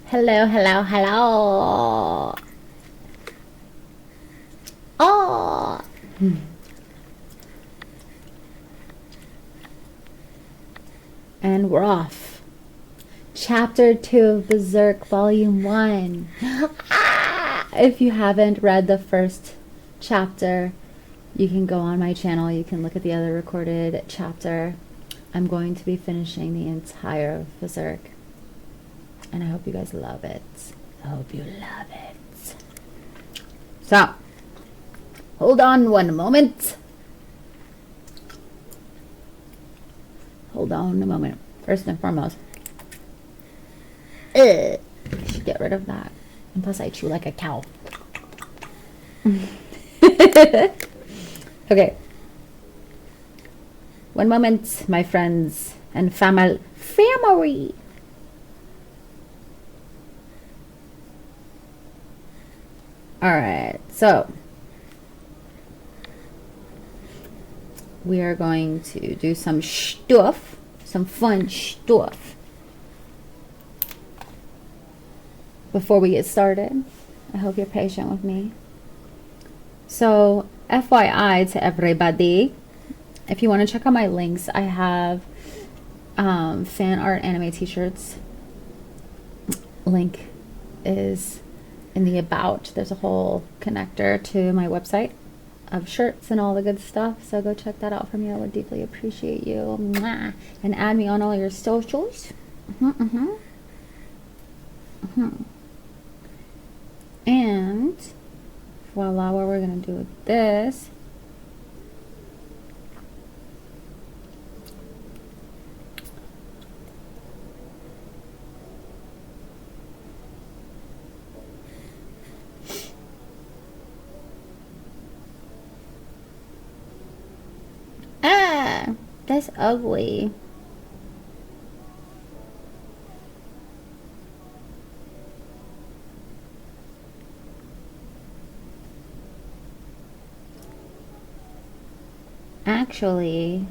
Hello, hello, hello. Oh. And we're off. Chapter 2 of Berserk Volume 1. If you haven't read the first chapter, you can go on my channel. You can look at the other recorded chapter. I'm going to be finishing the entire Berserk. And I hope you guys love it. I hope you love it. So, hold on one moment. Hold on a moment. First and foremost, I should get rid of that. And plus, I chew like a cow. Okay. One moment, my friends and family. Alright, so we are going to do some stuff, some fun stuff. Before we get started, I hope you're patient with me. So, FYI to everybody, if you want to check out my links, I have fan art anime t-shirts. Link is in the about. There's a whole connector to my website of shirts and all the good stuff, so go check that out for me. I would deeply appreciate you. Mwah. And add me on all your socials. And voila, what we're gonna do with this, that's ugly. Actually,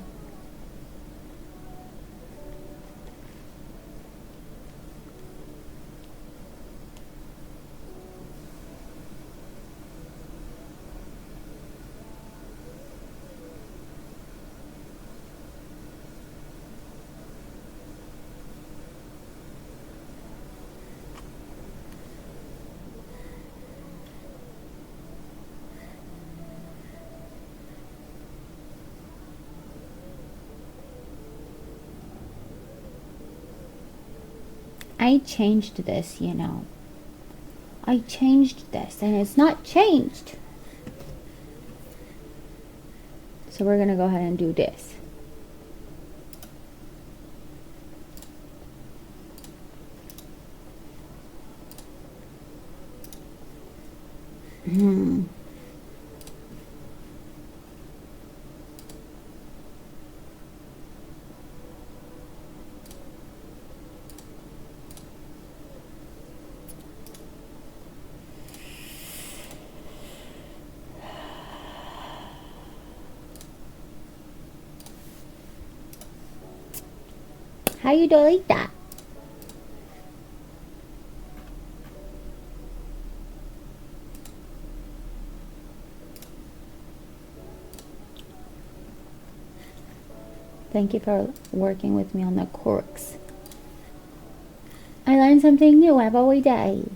I changed this, you know. I changed this and it's not changed. So we're gonna go ahead and do this. How you delete that? Thank you for working with me on the quirks. I learn something new every day.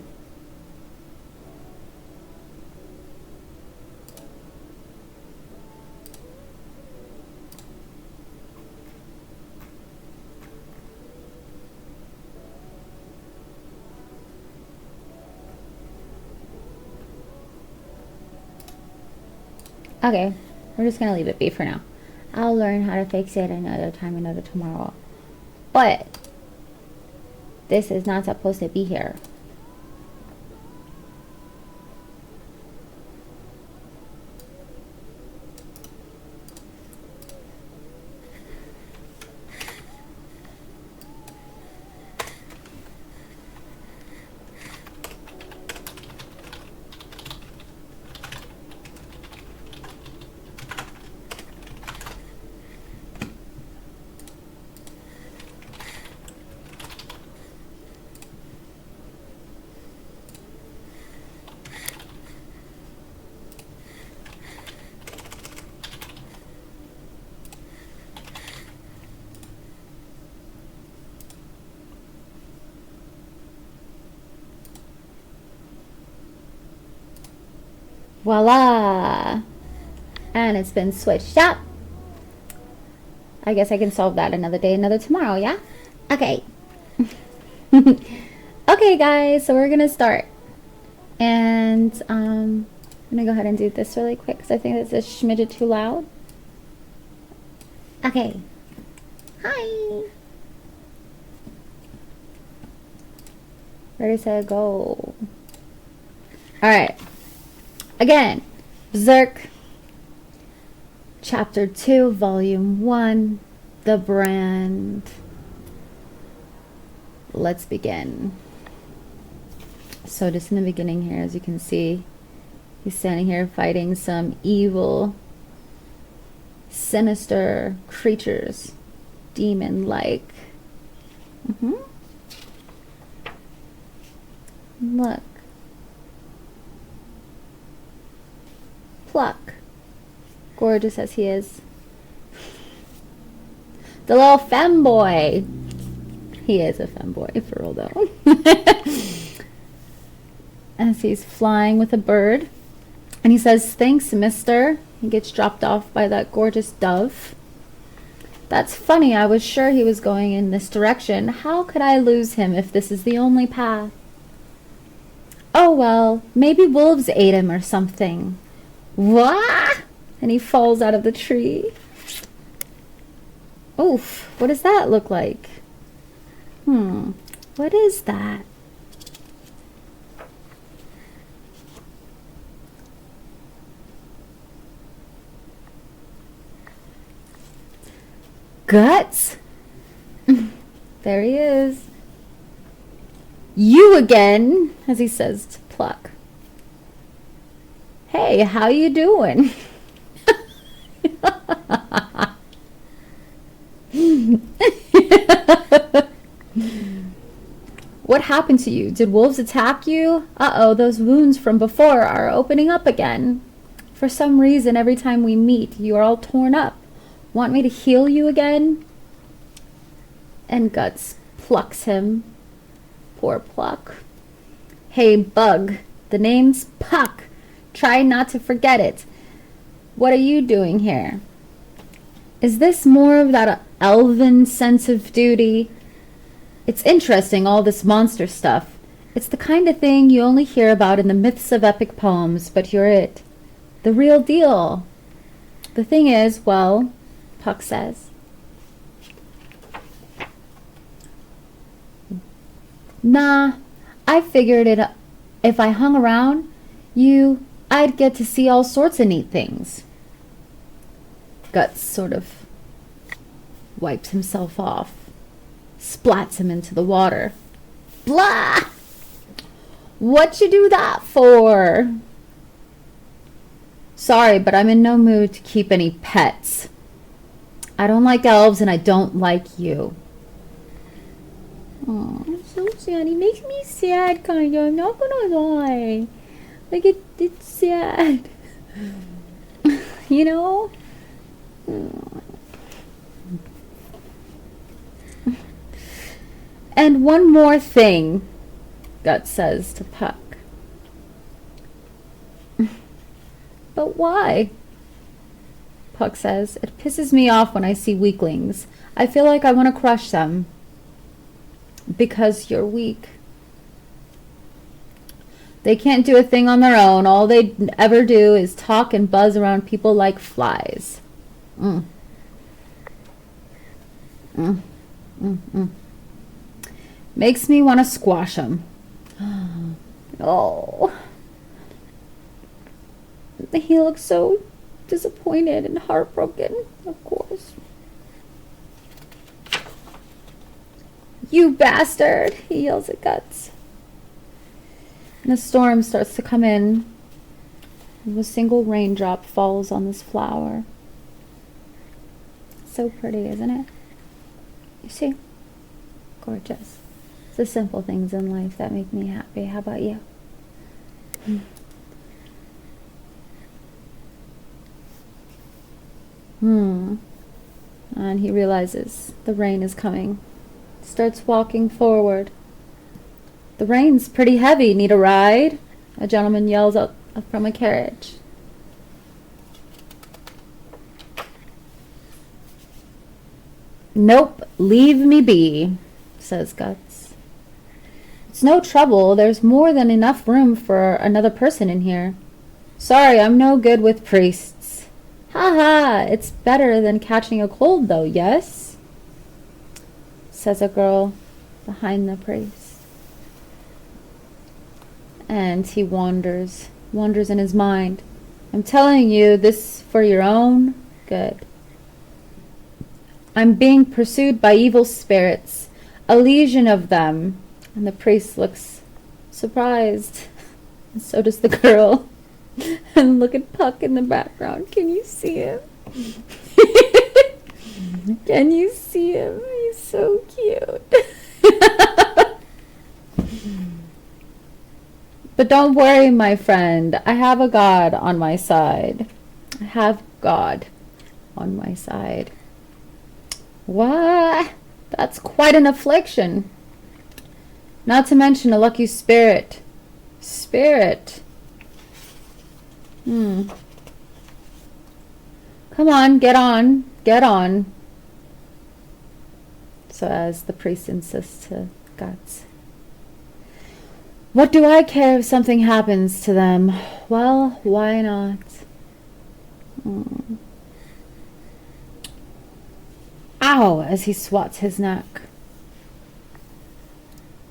Okay, we're just gonna leave it be for now. I'll learn how to fix it another time, another tomorrow. But this is not supposed to be here. Voila! And it's been switched up. I guess I can solve that another day, another tomorrow, yeah? Okay. Okay, guys, so we're gonna start. And I'm gonna go ahead and do this really quick because I think it's a smidget too loud. Okay. Hi. Ready, set, go. Alright. Again, Berserk, Chapter 2, Volume 1, The Brand. Let's begin. So just in the beginning here, as you can see, he's standing here fighting some evil, sinister creatures, demon-like. Look. Pluck. Gorgeous as he is. The little femboy. He is a femboy for real though. As he's flying with a bird. And he says, "Thanks, mister." He gets dropped off by that gorgeous dove. "That's funny, I was sure he was going in this direction. How could I lose him if this is the only path?" "Oh well, maybe wolves ate him or something." What? And he falls out of the tree. Oof, what does that look like? What is that? Guts? There he is. "You again," as he says to Pluck. "Hey, how you doing?" "What happened to you? Did wolves attack you?" "Uh-oh, those wounds from before are opening up again. For some reason, every time we meet, you are all torn up. Want me to heal you again?" And Guts plucks him. Poor Pluck. "Hey, Bug, the name's Puck. Try not to forget it. What are you doing here?" "Is this more of that elven sense of duty? It's interesting, all this monster stuff. It's the kind of thing you only hear about in the myths of epic poems, but you're it. The real deal. The thing is, well," Puck says, "nah, I figured it if I hung around I'd get to see all sorts of neat things." Guts sort of wipes himself off, splats him into the water. "Blah! What you do that for?" "Sorry, but I'm in no mood to keep any pets. I don't like elves and I don't like you." Oh, I'm so sad. He makes me sad, kind of. I'm not gonna lie. Like, it's sad. You know? "And one more thing," Guts says to Puck. "But why?" Puck says, "It pisses me off when I see weaklings. I feel like I want to crush them." "Because you're weak. They can't do a thing on their own. All they ever do is talk and buzz around people like flies." "Makes me want to squash them." Oh. He looks so disappointed and heartbroken, of course. "You bastard!" he yells at Guts. And a storm starts to come in. And a single raindrop falls on this flower. So pretty, isn't it? You see? Gorgeous. It's the simple things in life that make me happy. How about you? And he realizes the rain is coming. Starts walking forward. "The rain's pretty heavy. Need a ride?" a gentleman yells out from a carriage. Nope, leave me be, says Guts. It's no trouble. There's more than enough room for another person in here. Sorry, I'm no good with priests. Ha ha, it's better than catching a cold though, yes? Says a girl behind the priest. And he wanders in his mind. I'm telling you this for your own good. I'm being pursued by evil spirits, a legion of them. And the priest looks surprised. And so does the girl. And look at Puck in the background. Can you see him? Can you see him? He's so cute. But don't worry, my friend. I have a god on my side. I have God on my side. What? That's quite an affliction. Not to mention a lucky spirit. Spirit. Come on, get on. Get on. So as the priest insists to Guts. What do I care if something happens to them? Well, why not? Ow! As he swats his neck.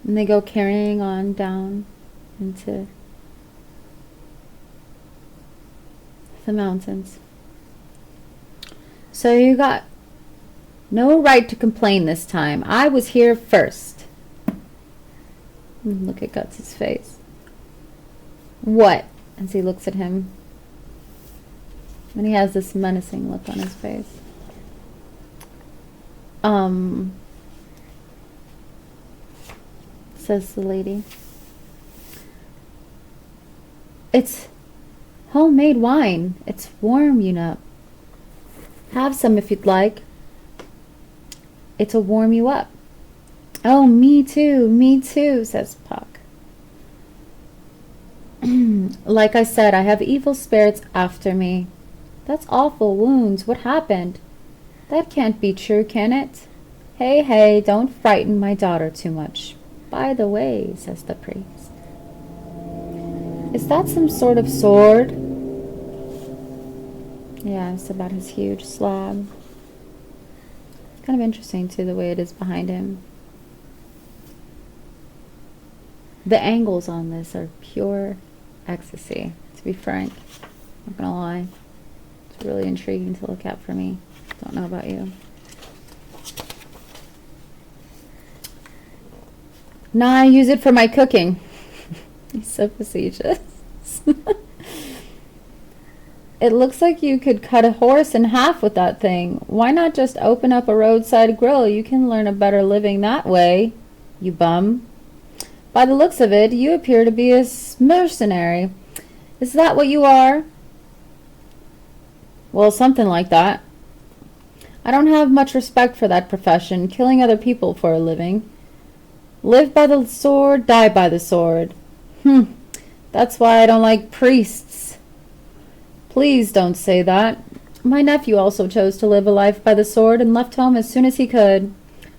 And they go carrying on down into the mountains. So you got no right to complain this time. I was here first. Look at Guts' face. What? As he looks at him. And he has this menacing look on his face. Says the lady. It's homemade wine. It's warm, you know. Have some if you'd like. It'll warm you up. Oh, me too, says Puck. Like I said, I have evil spirits after me. That's awful wounds. What happened? That can't be true, can it? Hey, don't frighten my daughter too much. By the way, says the priest. Is that some sort of sword? Yeah, it's about his huge slab. It's kind of interesting, too, the way it is behind him. The angles on this are pure ecstasy, to be frank. Not gonna lie. It's really intriguing to look at for me. Don't know about you. Nah, I use it for my cooking. He's so facetious. It looks like you could cut a horse in half with that thing. Why not just open up a roadside grill? You can learn a better living that way, you bum. By the looks of it, you appear to be a mercenary. Is that what you are? Well, something like that. I don't have much respect for that profession, killing other people for a living. Live by the sword, die by the sword. That's why I don't like priests. Please don't say that. My nephew also chose to live a life by the sword and left home as soon as he could.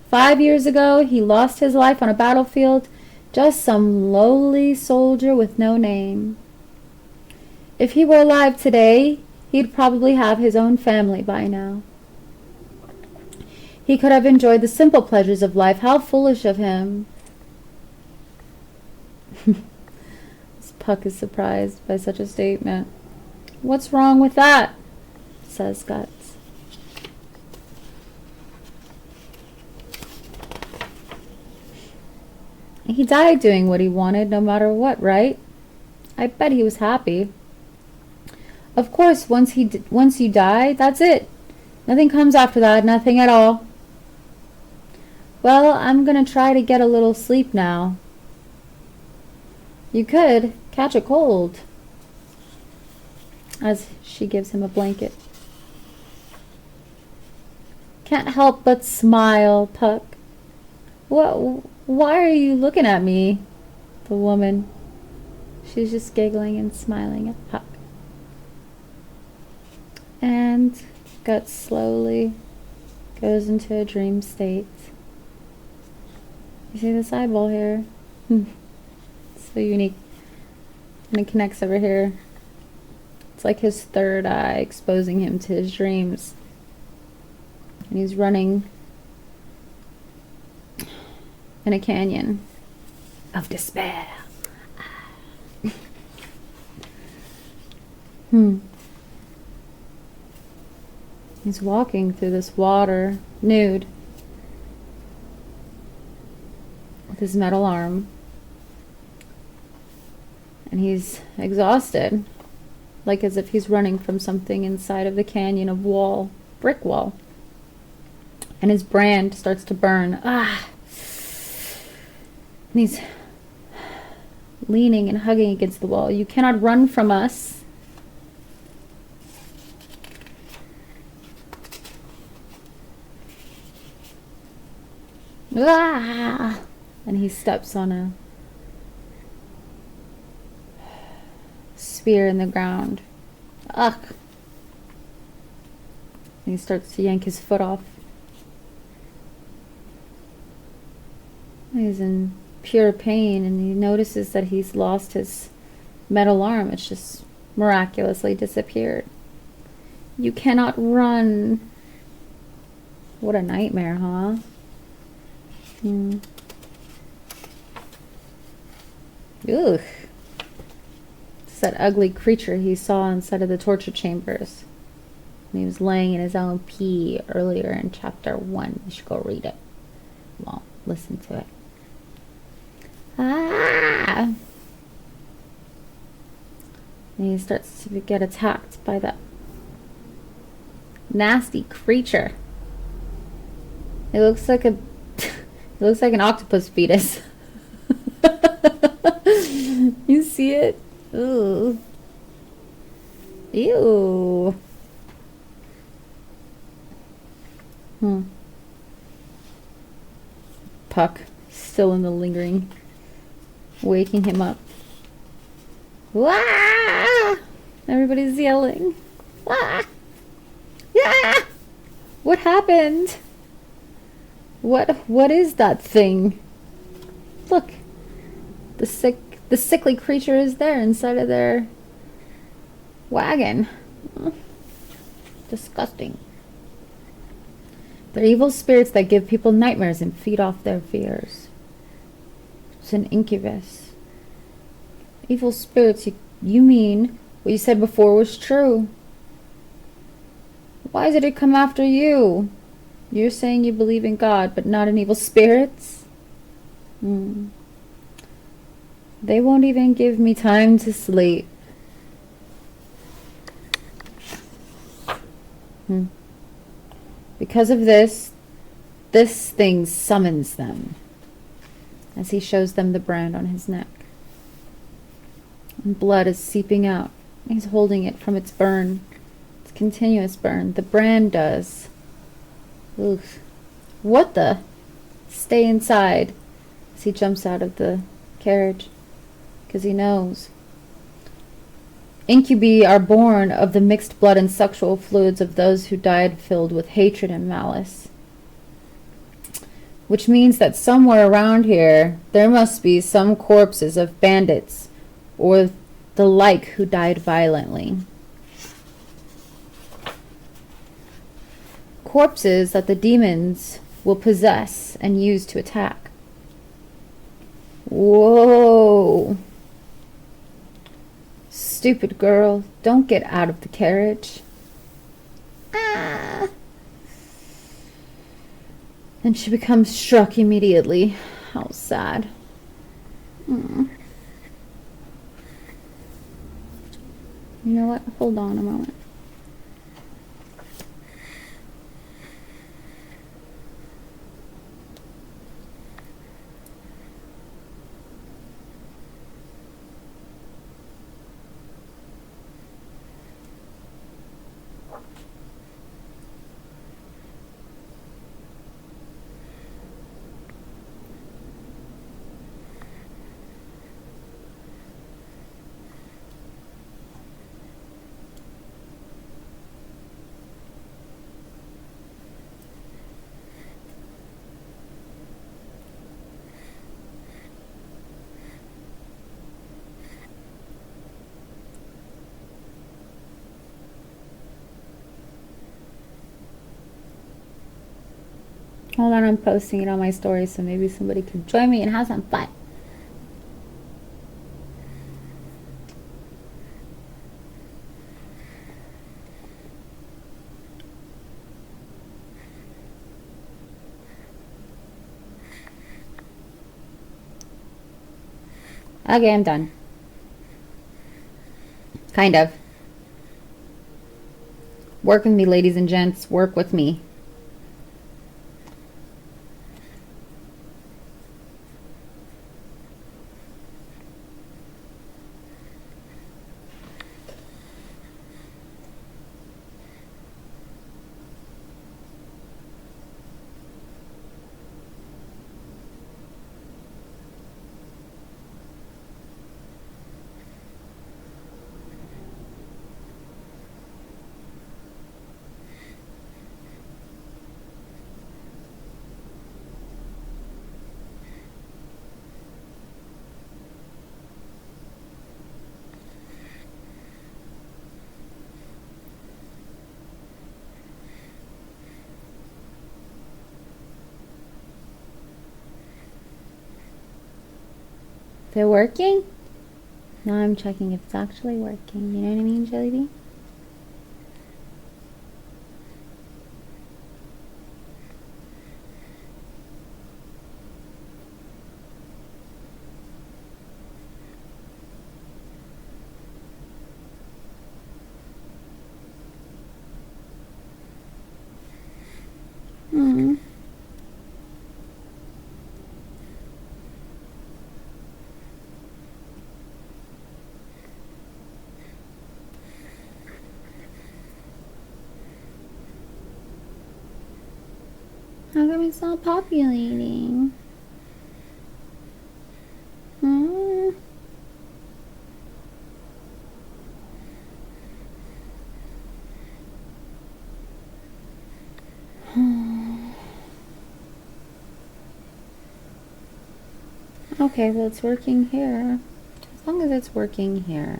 5 years ago, he lost his life on a battlefield, just some lowly soldier with no name. If he were alive today, he'd probably have his own family by now. He could have enjoyed the simple pleasures of life. How foolish of him. Puck is surprised by such a statement. What's wrong with that? Says Guts. He died doing what he wanted no matter what, right? I bet he was happy. Of course, once you die, that's it. Nothing comes after that, nothing at all. Well, I'm gonna try to get a little sleep now. You could catch a cold. As she gives him a blanket. Can't help but smile, Puck. Why are you looking at me? The woman. She's just giggling and smiling at Puck. And Guts slowly goes into a dream state. You see this eyeball here? So unique. And it connects over here. It's like his third eye exposing him to his dreams. And he's running in a canyon of despair. He's walking through this water, nude, with his metal arm. And he's exhausted, like as if he's running from something inside of the canyon of brick wall. And his brand starts to burn. And he's leaning and hugging against the wall. You cannot run from us. And he steps on a spear in the ground. And he starts to yank his foot off. He's in pure pain, and he notices that he's lost his metal arm. It's just miraculously disappeared. You cannot run. What a nightmare, huh? Ugh. It's that ugly creature he saw inside of the torture chambers. And he was laying in his own pee earlier in chapter 1. You should go read it. Well, listen to it. And he starts to get attacked by that nasty creature. It looks like an octopus fetus. You see it? Ooh. Ew. Puck, still in the lingering, waking him up. Wah! Everybody's yelling. Wah! Yeah! What happened? What is that thing? Look. The sickly creature is there inside of their wagon. Disgusting. They're evil spirits that give people nightmares and feed off their fears. It's an incubus. Evil spirits, you mean what you said before was true. Why did it come after you? You're saying you believe in God, but not in evil spirits? They won't even give me time to sleep. Because of this thing summons them, as he shows them the brand on his neck. And blood is seeping out. He's holding it from its burn. It's continuous burn. The brand does. Oof. What the? Stay inside. As he jumps out of the carriage. Because he knows. Incubi are born of the mixed blood and sexual fluids of those who died filled with hatred and malice. Which means that somewhere around here, there must be some corpses of bandits or the like who died violently. Corpses that the demons will possess and use to attack. Whoa. Stupid girl, don't get out of the carriage. And she becomes struck immediately. How sad. You know what? Hold on a moment. Hold on, I'm posting it on my story so maybe somebody can join me and have some fun. Okay, I'm done. Kind of. Work with me, ladies and gents. Work with me. They're working? Now I'm checking if it's actually working. You know what I mean, Jelly Bean? Hmm. How come it's not populating? Hmm. Okay, well it's working here. As long as it's working here.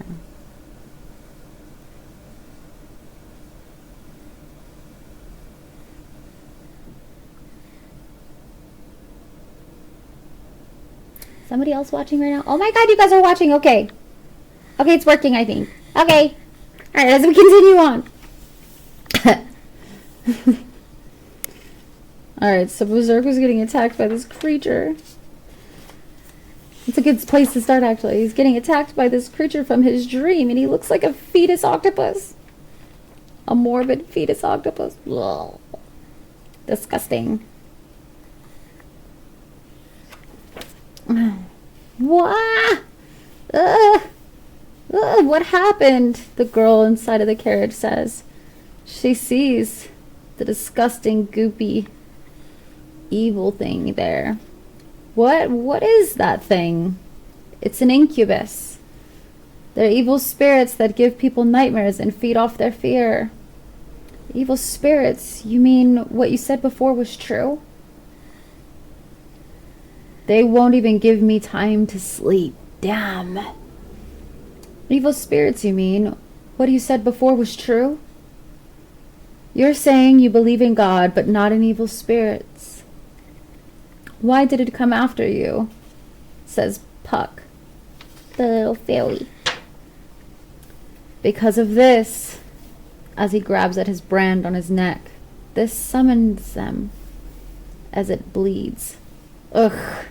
Somebody else watching right now? Oh my god, you guys are watching. Okay. Okay, it's working, I think. Okay. Alright, as we continue on. Alright, so Berserk was getting attacked by this creature. It's a good place to start, actually. He's getting attacked by this creature from his dream, and he looks like a fetus octopus. A morbid fetus octopus. Ugh. Disgusting. What? What happened? The girl inside of the carriage says. She sees the disgusting, goopy, evil thing there. What is that thing? It's an incubus. They're evil spirits that give people nightmares and feed off their fear. Evil spirits? You mean what you said before was true? They won't even give me time to sleep. Damn. Evil spirits, you mean? What you said before was true? You're saying you believe in God, but not in evil spirits. Why did it come after you? Says Puck, the little fairy. Because of this, as he grabs at his brand on his neck. This summons them as it bleeds. Ugh.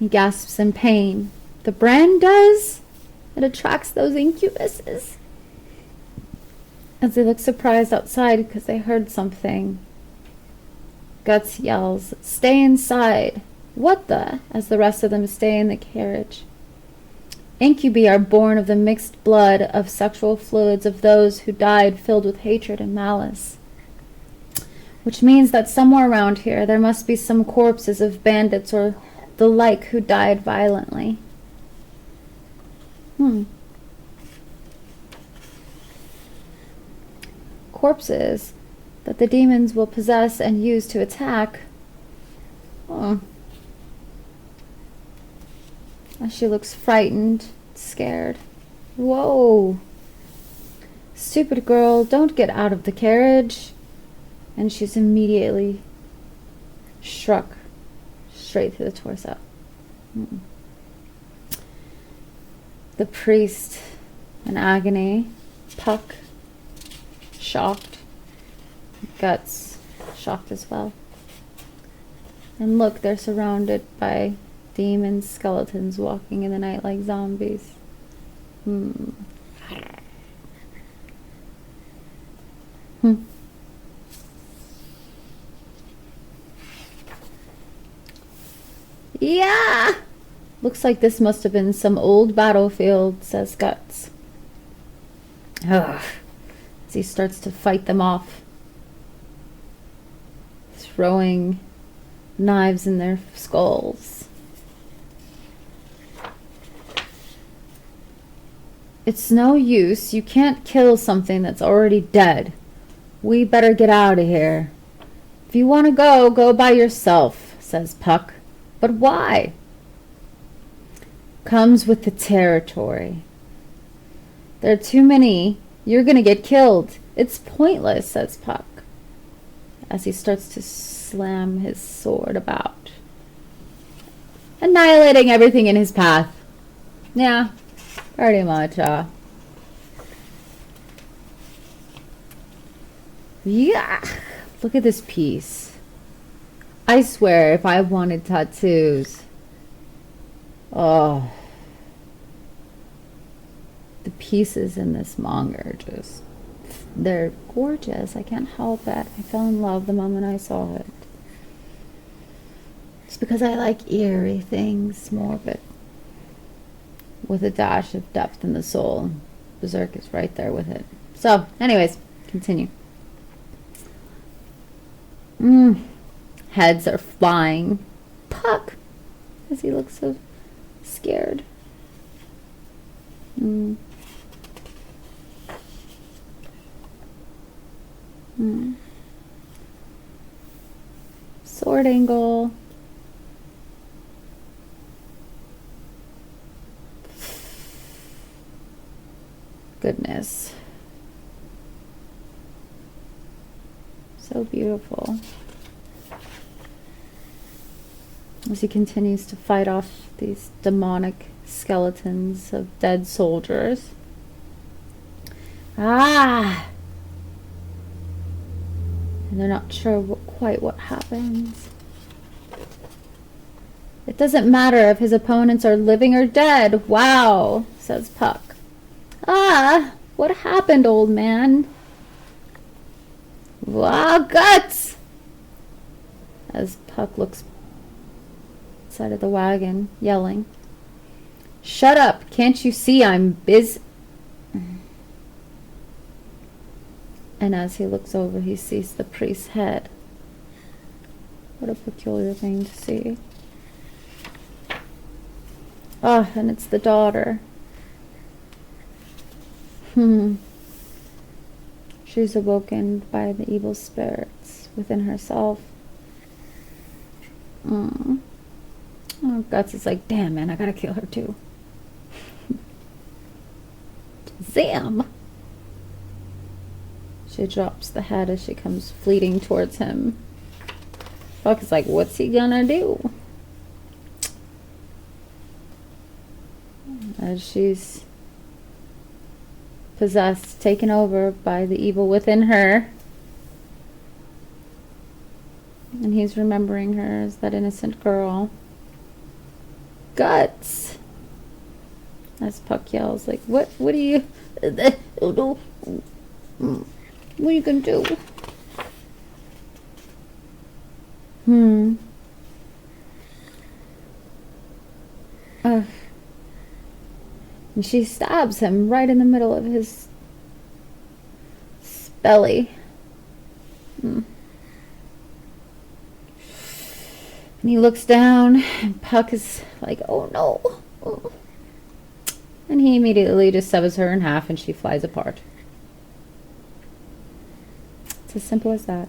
He gasps in pain. The brand does? It attracts those incubuses. As they look surprised outside because they heard something. Guts yells, "Stay inside." What the? As the rest of them stay in the carriage. Incubi are born of the mixed blood of sexual fluids of those who died filled with hatred and malice. Which means that somewhere around here there must be some corpses of bandits or the like who died violently. Corpses that the demons will possess and use to attack. Oh. As she looks frightened, scared. Whoa. Stupid girl, don't get out of the carriage. And she's immediately struck straight through the torso. The priest in agony, Puck shocked, Guts shocked as well. And look, they're surrounded by demons, skeletons walking in the night like zombies. Yeah! Looks like this must have been some old battlefield, says Guts. Ugh. As he starts to fight them off, throwing knives in their skulls. It's no use. You can't kill something that's already dead. We better get out of here. If you want to go, go by yourself, says Puck. But why? Comes with the territory. There are too many. You're going to get killed. It's pointless, says Puck, as he starts to slam his sword about, annihilating everything in his path. Yeah, pretty much. Yeah, look at this piece. I swear, if I wanted tattoos, oh, the pieces in this manga are just, they're gorgeous. I can't help it. I fell in love the moment I saw it. It's because I like eerie things, morbid, with a dash of depth in the soul. Berserk is right there with it. So, anyways, continue. Heads are flying. Puck, as he looks so scared. Sword angle. Goodness. So beautiful. As he continues to fight off these demonic skeletons of dead soldiers. And they're not sure quite what happens. It doesn't matter if his opponents are living or dead. Wow, says Puck. What happened, old man? Wow, Guts! As Puck looks outside of the wagon, yelling. Shut up! Can't you see I'm busy? And as he looks over, he sees the priest's head. What a peculiar thing to see. And it's the daughter. She's awoken by the evil spirits within herself. Guts is like, damn, man, I gotta kill her too. Zam! She drops the head as she comes fleeting towards him. Puck is like, what's he gonna do? As she's possessed, taken over by the evil within her. And he's remembering her as that innocent girl. Guts! As Puck yells, like, what are you... What are you gonna do? And she stabs him right in the middle of his belly. And he looks down, and Puck is like, oh no. And he immediately just severs her in half, and she flies apart. It's as simple as that.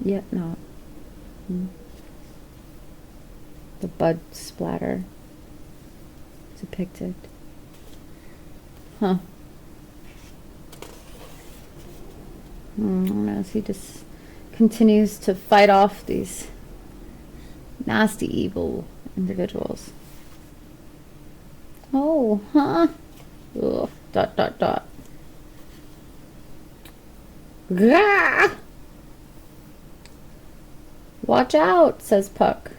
Yet not. The blood splatter depicted. As he just continues to fight off these nasty, evil individuals. Oh, huh? Ugh, dot, dot, dot. Gah! Watch out, says Puck,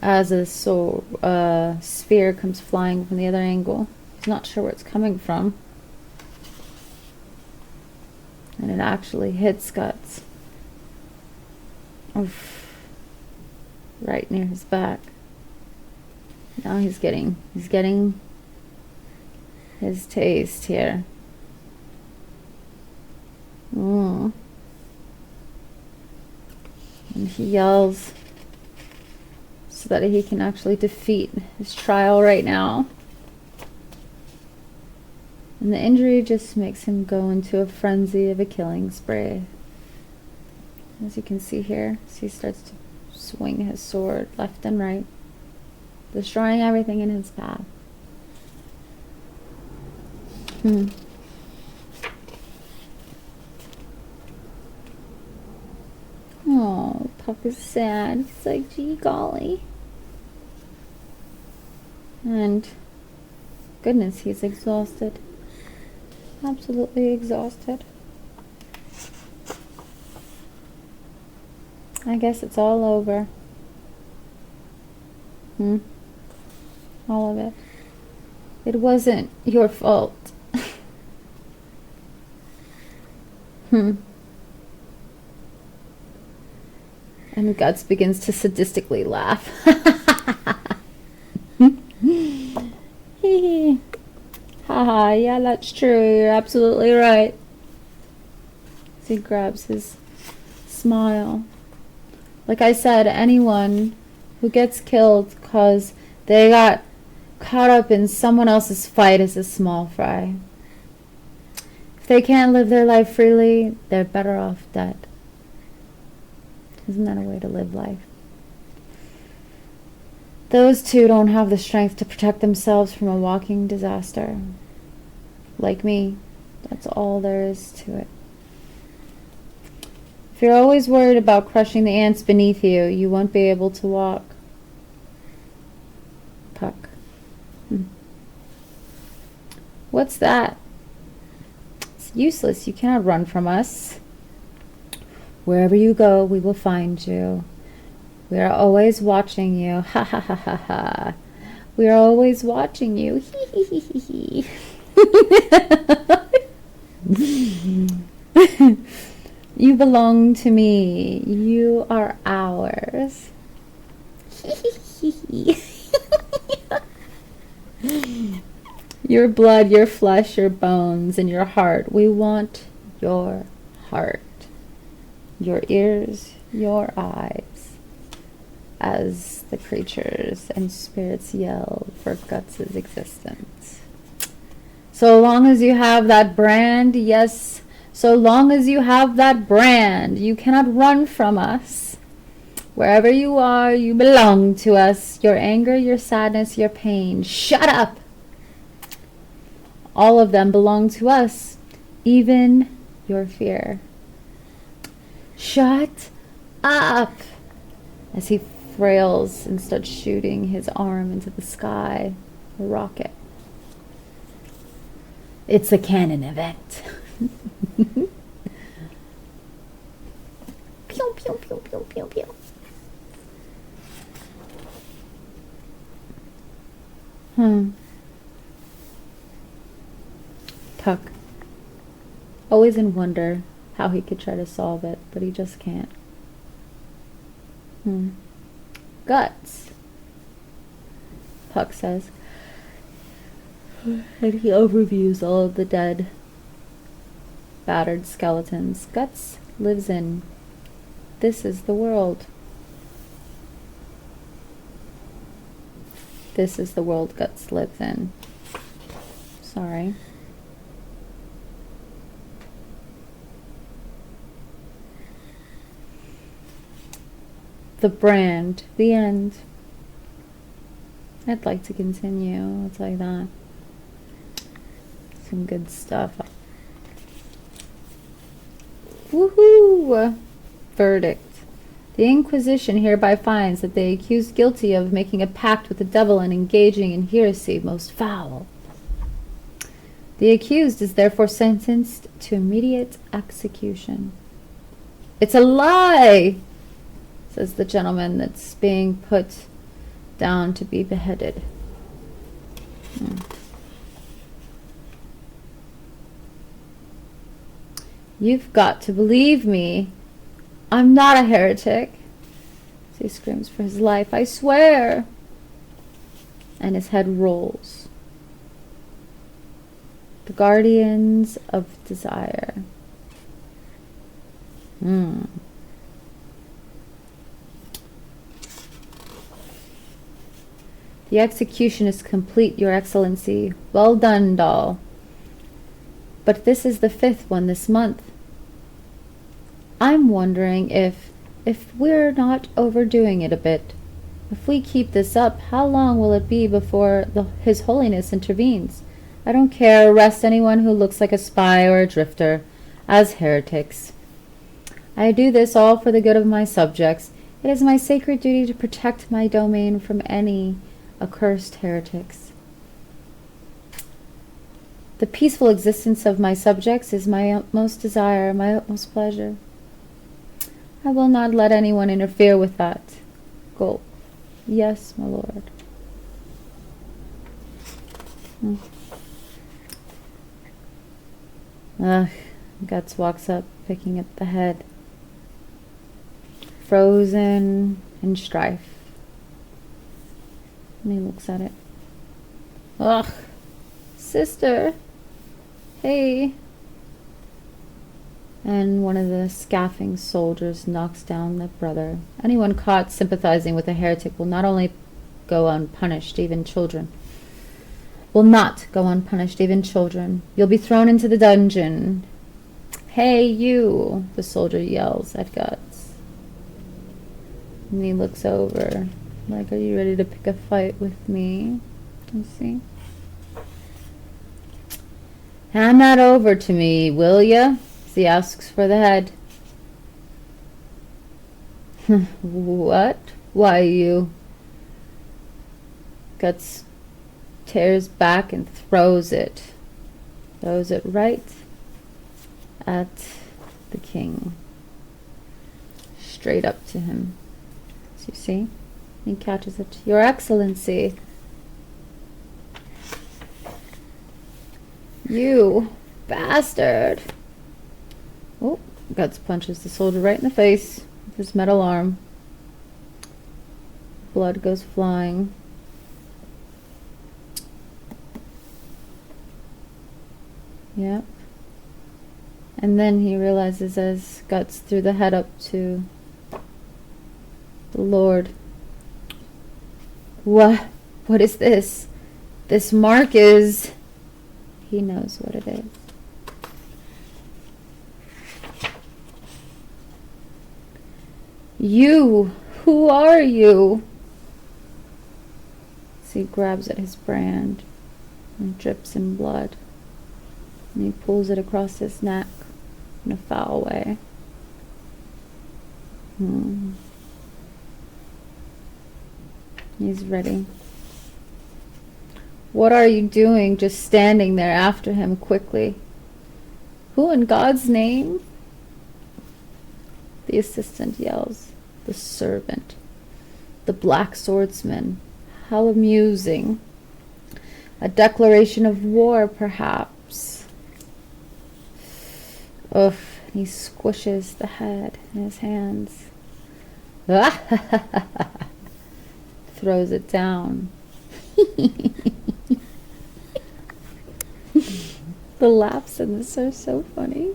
as a sphere comes flying from the other angle. He's not sure where it's coming from. And it actually hits Guts. Oof. Right near his back. Now he's getting his taste here. And he yells so that he can actually defeat his trial right now. And the injury just makes him go into a frenzy of a killing spree. As you can see here, he starts to swing his sword left and right, destroying everything in his path. Oh, Puck is sad. He's like, gee golly. And goodness, he's exhausted. Absolutely exhausted. I guess it's all over. All of it. It wasn't your fault. And Guts begins to sadistically laugh. Haha, yeah, that's true. You're absolutely right. So he grabs his smile. Like I said, anyone who gets killed because they got caught up in someone else's fight is a small fry. If they can't live their life freely, they're better off dead. Isn't that a way to live life? Those two don't have the strength to protect themselves from a walking disaster. Like me, that's all there is to it. If you're always worried about crushing the ants beneath you, you won't be able to walk. Puck. What's that? It's useless. You cannot run from us. Wherever you go, we will find you. We are always watching you. Ha ha ha ha ha. We are always watching you. Hee hee hee hee hee. You belong to me. You are ours. Your blood, your flesh, your bones, and your heart. We want your heart. Your ears, your eyes. As the creatures and spirits yell for Guts' existence. So long as you have that brand, yes, so long as you have that brand, you cannot run from us. Wherever you are, you belong to us. Your anger, your sadness, your pain. Shut up! All of them belong to us, even your fear. Shut up! As he frails and starts shooting his arm into the sky, a rocket. It's a canon event. Pew, pew, pew, pew, pew, pew. Puck. Always in wonder how he could try to solve it, but he just can't. Guts, Puck says. And he overviews all of the dead, battered skeletons. Guts lives in. This is the world. This is the world Guts lives in. Sorry. The brand. The end. I'd like to continue. I'll tell you that. Some good stuff. Woohoo! Verdict. The Inquisition hereby finds that the accused guilty of making a pact with the devil and engaging in heresy most foul. The accused is therefore sentenced to immediate execution. It's a lie, says the gentleman that's being put down to be beheaded. You've got to believe me. I'm not a heretic. So he screams for his life. I swear. And his head rolls. The Guardians of Desire. The execution is complete, Your Excellency. Well done, doll. But this is the 5th one this month. I'm wondering if we're not overdoing it a bit. If we keep this up, how long will it be before His Holiness intervenes? I don't care. Arrest anyone who looks like a spy or a drifter as heretics. I do this all for the good of my subjects. It is my sacred duty to protect my domain from any accursed heretics. The peaceful existence of my subjects is my utmost desire, my utmost pleasure. I will not let anyone interfere with that. Gulp. Yes, my lord. Guts walks up, picking at the head. Frozen in strife. And he looks at it. Ugh. Sister. Hey. And one of the scaffing soldiers knocks down the brother. Anyone caught sympathizing with a heretic will not only go unpunished, even children. Will not go unpunished, even children. You'll be thrown into the dungeon. Hey, you, the soldier yells at Guts. And he looks over, like, are you ready to pick a fight with me? You see? Hand that over to me, will ya? He asks for the head. What? Why, you? Guts tears back and throws it. Throws it right at the king. Straight up to him. So you see? He catches it. Your Excellency. You bastard. Oh, Guts punches the soldier right in the face with his metal arm. Blood goes flying. Yep. And then he realizes as Guts threw the head up to the Lord. What is this? This mark is... He knows what it is. You! Who are you? So he grabs at his brand and drips in blood. And he pulls it across his neck in a foul way. He's ready. What are you doing, just standing there after him quickly? Who in God's name? The assistant yells. The servant. The black swordsman. How amusing. A declaration of war, perhaps. Ugh, he squishes the head in his hands. Throws it down. The laughs in this are so funny.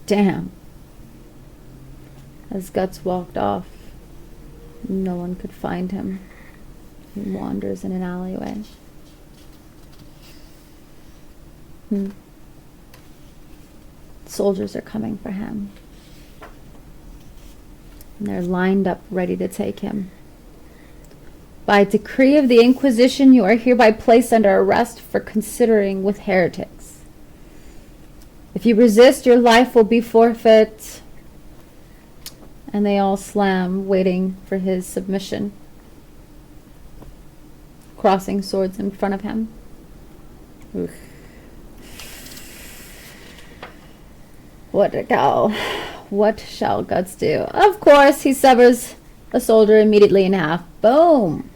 Damn. As Guts walked off, no one could find him. He wanders in an alleyway. Soldiers are coming for him. And they're lined up ready to take him. By decree of the Inquisition, you are hereby placed under arrest for considering with heretics. If you resist, your life will be forfeit. And they all slam, waiting for his submission. Crossing swords in front of him. Oof. What shall Guts do? Of course, he severs a soldier immediately in half. Boom!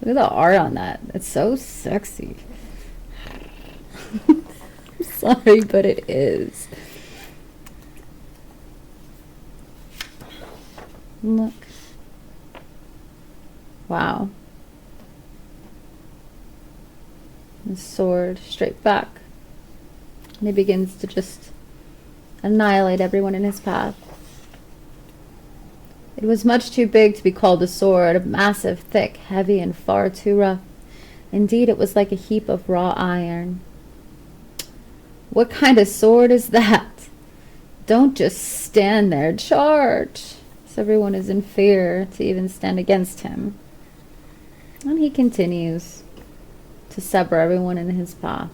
Look at the art on that. It's so sexy. I'm sorry, but it is. Look. Wow. His sword straight back. And he begins to just annihilate everyone in his path. It was much too big to be called a sword, massive, thick, heavy, and far too rough. Indeed, it was like a heap of raw iron. What kind of sword is that? Don't just stand there, charge! So everyone is in fear to even stand against him. And he continues to sever everyone in his path.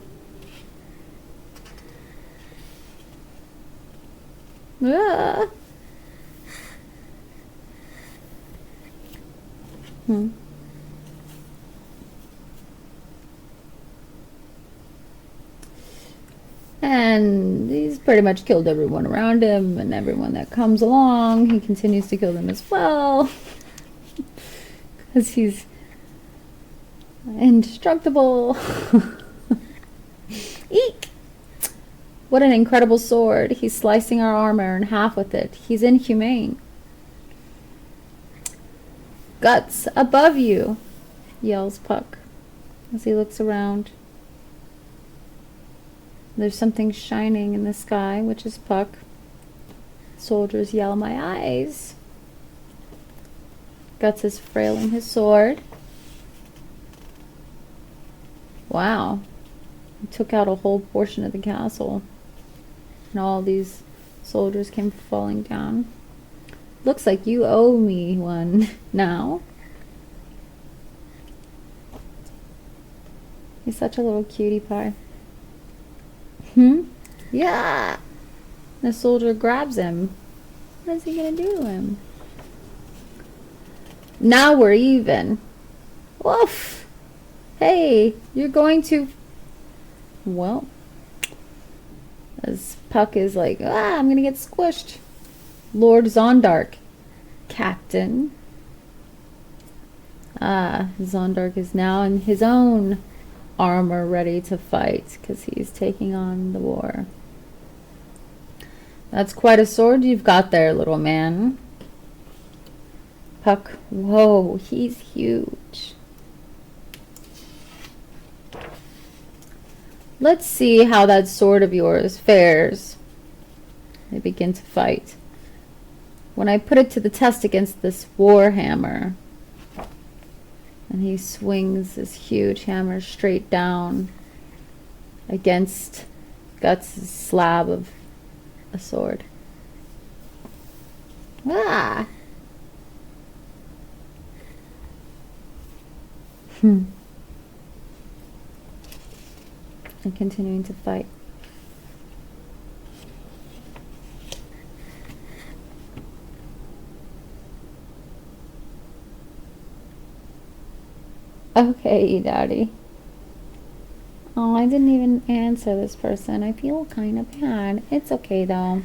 Ah. And he's pretty much killed everyone around him, and everyone that comes along, he continues to kill them as well. Because he's indestructible. Eek! What an incredible sword. He's slicing our armor in half with it. He's inhumane. Guts, above you, yells Puck as he looks around. There's something shining in the sky, which is Puck. Soldiers yell, my eyes. Guts is frailing his sword. Wow. He took out a whole portion of the castle. And all these soldiers came falling down. Looks like you owe me one now. He's such a little cutie pie. Yeah. The soldier grabs him. What is he gonna do to him? Now we're even. Woof. Hey, you're going to... Well, as Puck is like, I'm gonna get squished. Lord Zondark, Captain. Zondark is now in his own armor, ready to fight, because he's taking on the war. That's quite a sword you've got there, little man. Puck, whoa, he's huge. Let's see how that sword of yours fares. They begin to fight. When I put it to the test against this war hammer, and he swings this huge hammer straight down against Guts' slab of a sword. Ah! And continuing to fight. Okay, Daddy. Oh, I didn't even answer this person. I feel kind of bad. It's okay, though.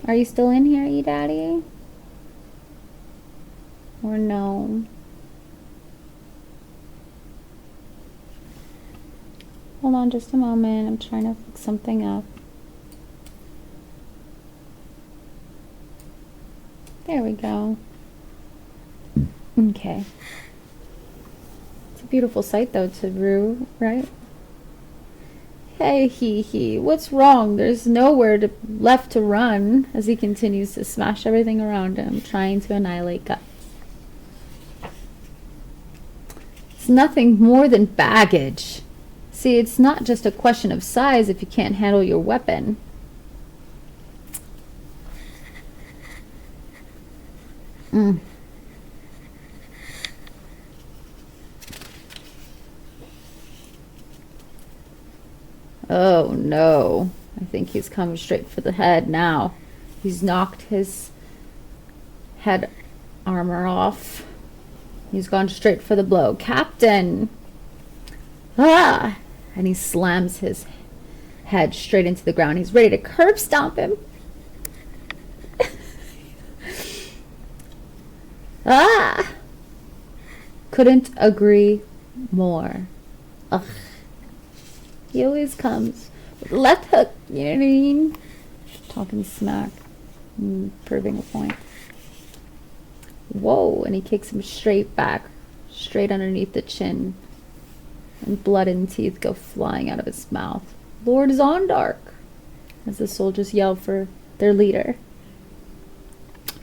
Are you still in here, Daddy? Or no? Hold on just a moment. I'm trying to fix something up. There we go. Okay. It's a beautiful sight, though, to Rue, right? Hey, he. What's wrong? There's nowhere left to run, as he continues to smash everything around him, trying to annihilate Guts. It's nothing more than baggage. See, it's not just a question of size if you can't handle your weapon. Oh no. I think he's coming straight for the head now. He's knocked his head armor off. He's gone straight for the blow. Captain! Ah! And he slams his head straight into the ground. He's ready to curb stomp him. Ah! Couldn't agree more. Ugh. He always comes with a left hook, you know what I mean? Talking smack. Proving a point. Whoa, and he kicks him straight back, straight underneath the chin. And blood and teeth go flying out of his mouth. Lord Zondark, as the soldiers yell for their leader.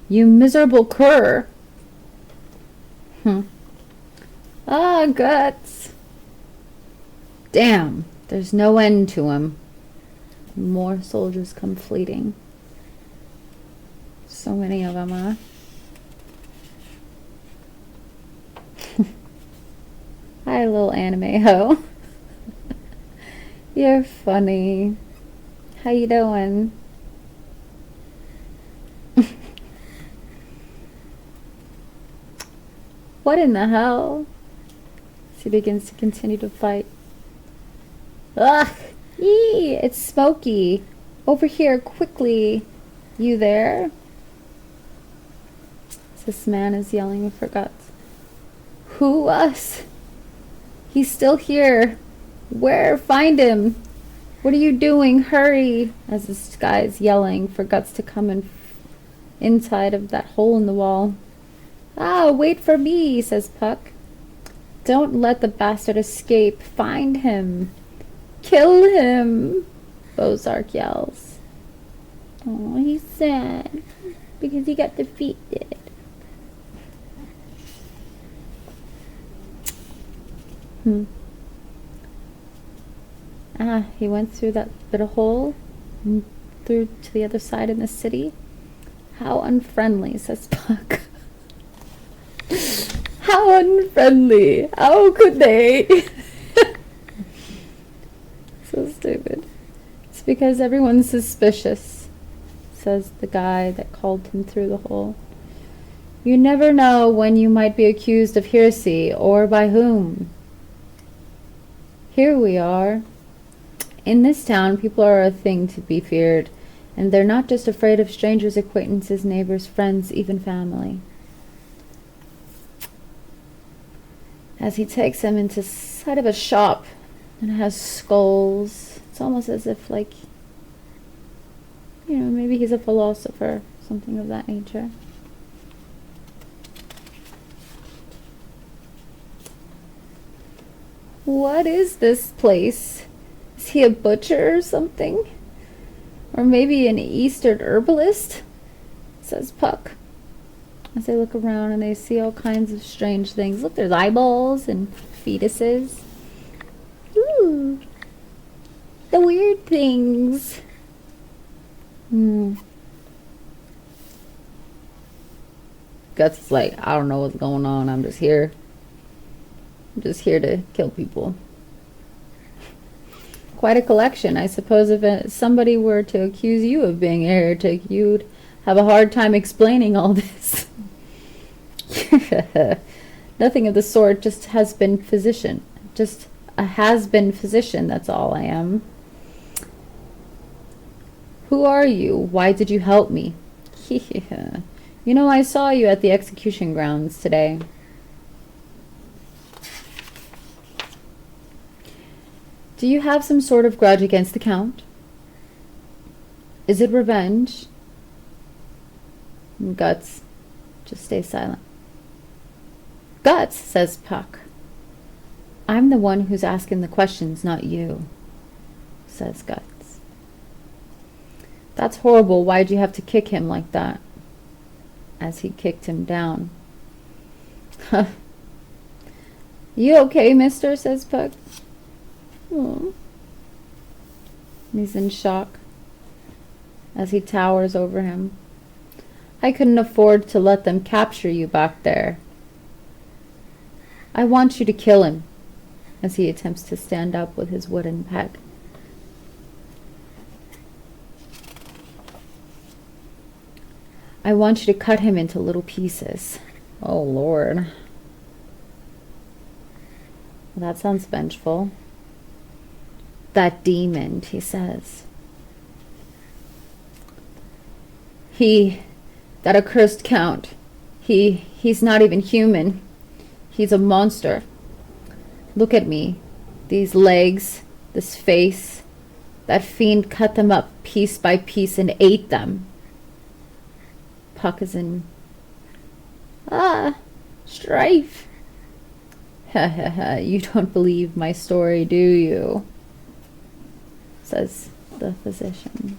You miserable cur! Ah, guts! Damn, there's no end to him. More soldiers come fleeting. So many of them, huh? Hi, little anime ho. You're funny. How you doing? What in the hell? As he begins to continue to fight. Ugh! Yee! It's Smokey! Over here, quickly! You there? This man is yelling for guts. Who, us? He's still here. Where? Find him! What are you doing? Hurry! As this guy is yelling for guts to come in inside of that hole in the wall. Ah, wait for me, says Puck. Don't let the bastard escape. Find him. Kill him, Berserk yells. Oh, he's sad because he got defeated. Ah, he went through that bit of hole and through to the other side in the city. How unfriendly, says Puck. How unfriendly. How could they? So stupid. It's because everyone's suspicious, says the guy that called him through the hole. You never know when you might be accused of heresy, or by whom. Here we are. In this town, people are a thing to be feared, and they're not just afraid of strangers, acquaintances, neighbors, friends, even family. As he takes him into side of a shop, and it has skulls. It's almost as if, like, you know, maybe he's a philosopher, something of that nature. What is this place? Is he a butcher or something? Or maybe an Eastern herbalist? Says Puck. As they look around and they see all kinds of strange things. Look, there's eyeballs and fetuses. Ooh. The weird things. Guts is like, I don't know what's going on. I'm just here. I'm just here to kill people. Quite a collection. I suppose if somebody were to accuse you of being a heretic, you'd have a hard time explaining all this. Nothing of the sort. Just has been physician. Just a has-been physician. That's all I am. Who are you? Why did you help me? You know, I saw you at the execution grounds today. Do you have some sort of grudge against the Count? Is it revenge? And Guts just stays silent. Guts, says Puck. I'm the one who's asking the questions, not you, says Guts. That's horrible. Why'd you have to kick him like that? As he kicked him down. You okay, mister? Says Puck. Oh. He's in shock as he towers over him. I couldn't afford to let them capture you back there. I want you to kill him, as he attempts to stand up with his wooden peg. I want you to cut him into little pieces. Oh, Lord. Well, that sounds vengeful. That demon, he says. That accursed count. He's not even human. He's a monster. Look at me. These legs, this face. That fiend cut them up piece by piece and ate them. Puck is in... strife. Ha ha ha, you don't believe my story, do you? Says the physician.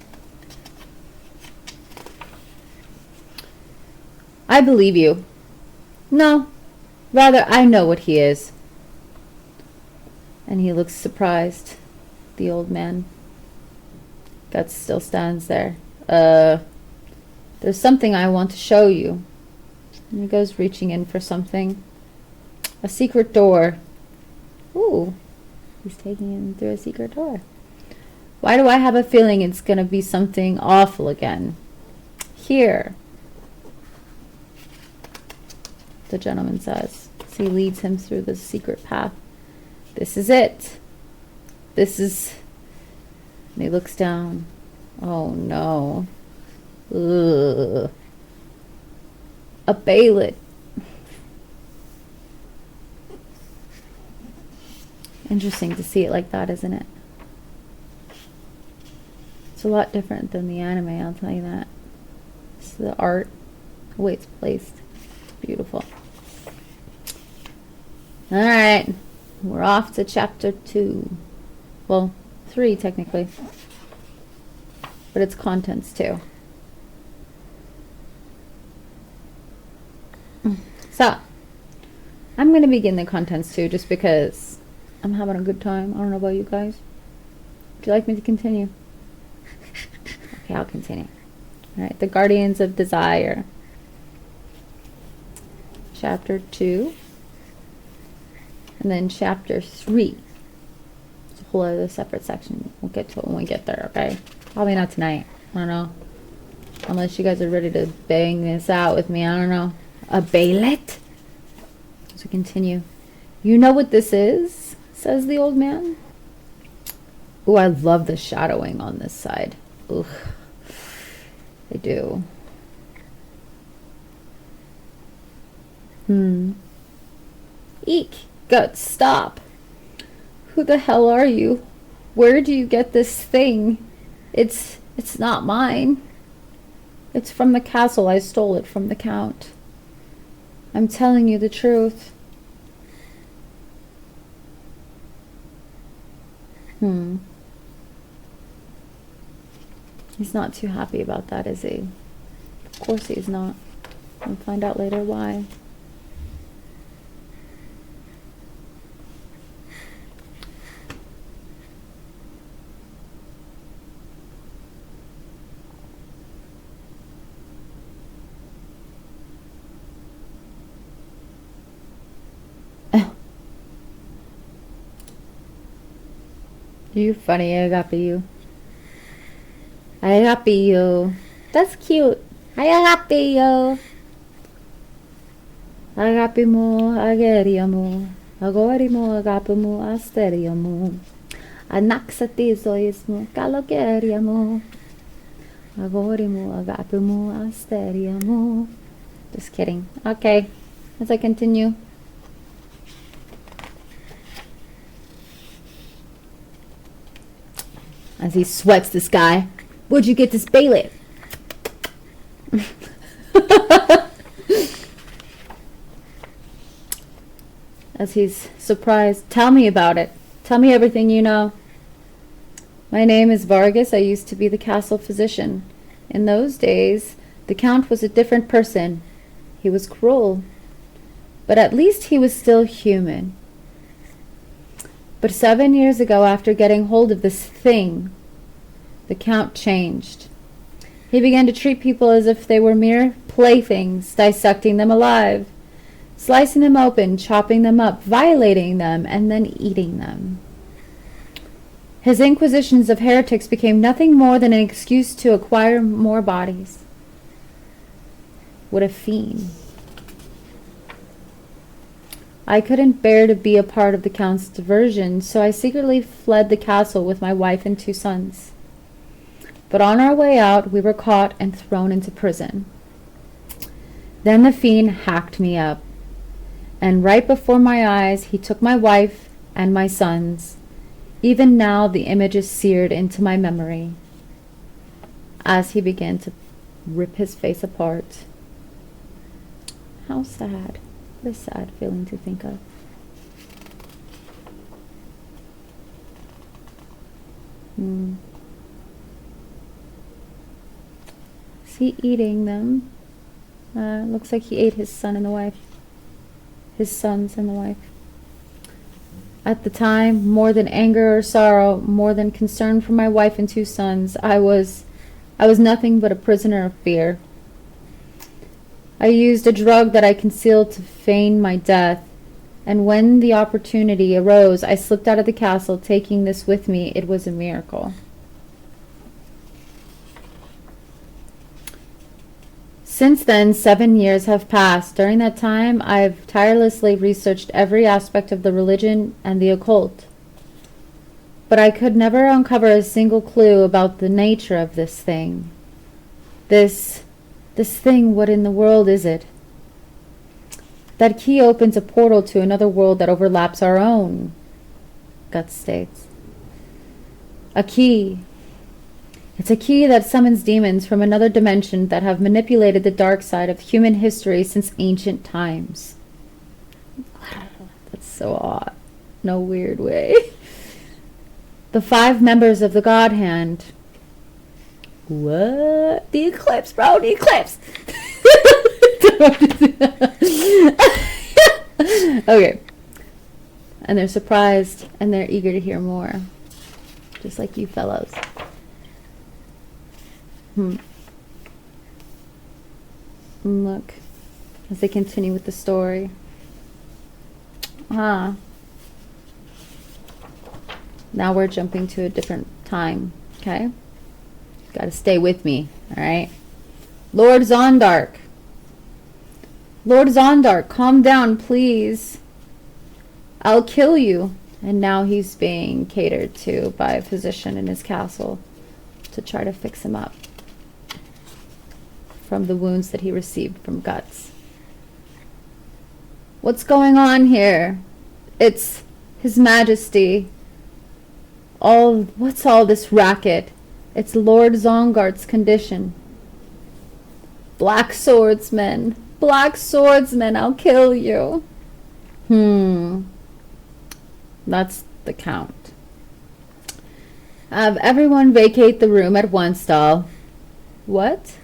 I believe you. No, rather I know what he is. And he looks surprised, the old man. Guts still stands there. There's something I want to show you. And he goes reaching in for something. A secret door. Ooh, he's taking him through a secret door. Why do I have a feeling it's going to be something awful again? Here, the gentleman says, as he leads him through the secret path. This is it. This is... And he looks down. Oh no. Ugh. A balet. Interesting to see it like that, isn't it? It's a lot different than the anime, I'll tell you that. It's the art, the way it's placed. It's beautiful. Alright. We're off to chapter 2. Well, 3 technically. But it's contents too. So, I'm going to begin the contents too, just because I'm having a good time. I don't know about you guys. Would you like me to continue? Okay, I'll continue. Alright, The Guardians of Desire. Chapter 2. And then chapter 3. It's a whole other separate section. We'll get to it when we get there, okay? Probably not tonight. I don't know. Unless you guys are ready to bang this out with me. I don't know. A balet? So continue. You know what this is? Says the old man. Ooh, I love the shadowing on this side. Ugh. I do. Eek. Guts, stop. Who the hell are you? Where do you get this thing? It's not mine. It's from the castle. I stole it from the count. I'm telling you the truth. He's not too happy about that, is he? Of course he's not. We'll find out later why. You funny, I got you. I got you. That's cute. I got you. Agapi mo, ageria mo. Agori mo, agapi mo, asteria mo. Anaxatizois mo, calogeria mo. Agori mo, agapi mo, asteria mo. Just kidding. Okay, as I continue. As he sweats this guy. Where'd you get this balet? As he's surprised. Tell me about it. Tell me everything you know. My name is Vargas. I used to be the castle physician. In those days, the count was a different person. He was cruel. But at least he was still human. But 7 years ago, after getting hold of this thing, the count changed. He began to treat people as if they were mere playthings, dissecting them alive, slicing them open, chopping them up, violating them, and then eating them. His inquisitions of heretics became nothing more than an excuse to acquire more bodies. with a fiend. I couldn't bear to be a part of the Count's diversion, so I secretly fled the castle with my wife and 2 sons. But on our way out, we were caught and thrown into prison. Then the fiend hacked me up, and right before my eyes, he took my wife and my sons. Even now, the image is seared into my memory. As he began to rip his face apart. How sad. What a sad feeling to think of. Is he eating them? Looks like he ate his son and the wife. His sons and the wife. At the time, more than anger or sorrow, more than concern for my wife and 2 sons, I was nothing but a prisoner of fear. I used a drug that I concealed to feign my death, and when the opportunity arose, I slipped out of the castle, taking this with me. It was a miracle. Since then, 7 years have passed. During that time, I've tirelessly researched every aspect of the religion and the occult. But I could never uncover a single clue about the nature of this thing. This thing, what in the world is it? That key opens a portal to another world that overlaps our own, Guts states. A key. It's a key that summons demons from another dimension that have manipulated the dark side of human history since ancient times. That's so odd. No weird way. The 5 members of the God Hand. What? The eclipse, bro. The eclipse. Okay. And they're surprised and they're eager to hear more. Just like you fellows. Look. As they continue with the story. Now we're jumping to a different time. Okay? Gotta stay with me, alright? Lord Zondark. Lord Zondark, calm down, please. I'll kill you. And now he's being catered to by a physician in his castle to try to fix him up from the wounds that he received from Guts. What's going on here? It's His Majesty. What's all this racket? It's Lord Zongart's condition. Black swordsmen. Black swordsmen, I'll kill you. That's the Count. Have everyone vacate the room at once, doll. What?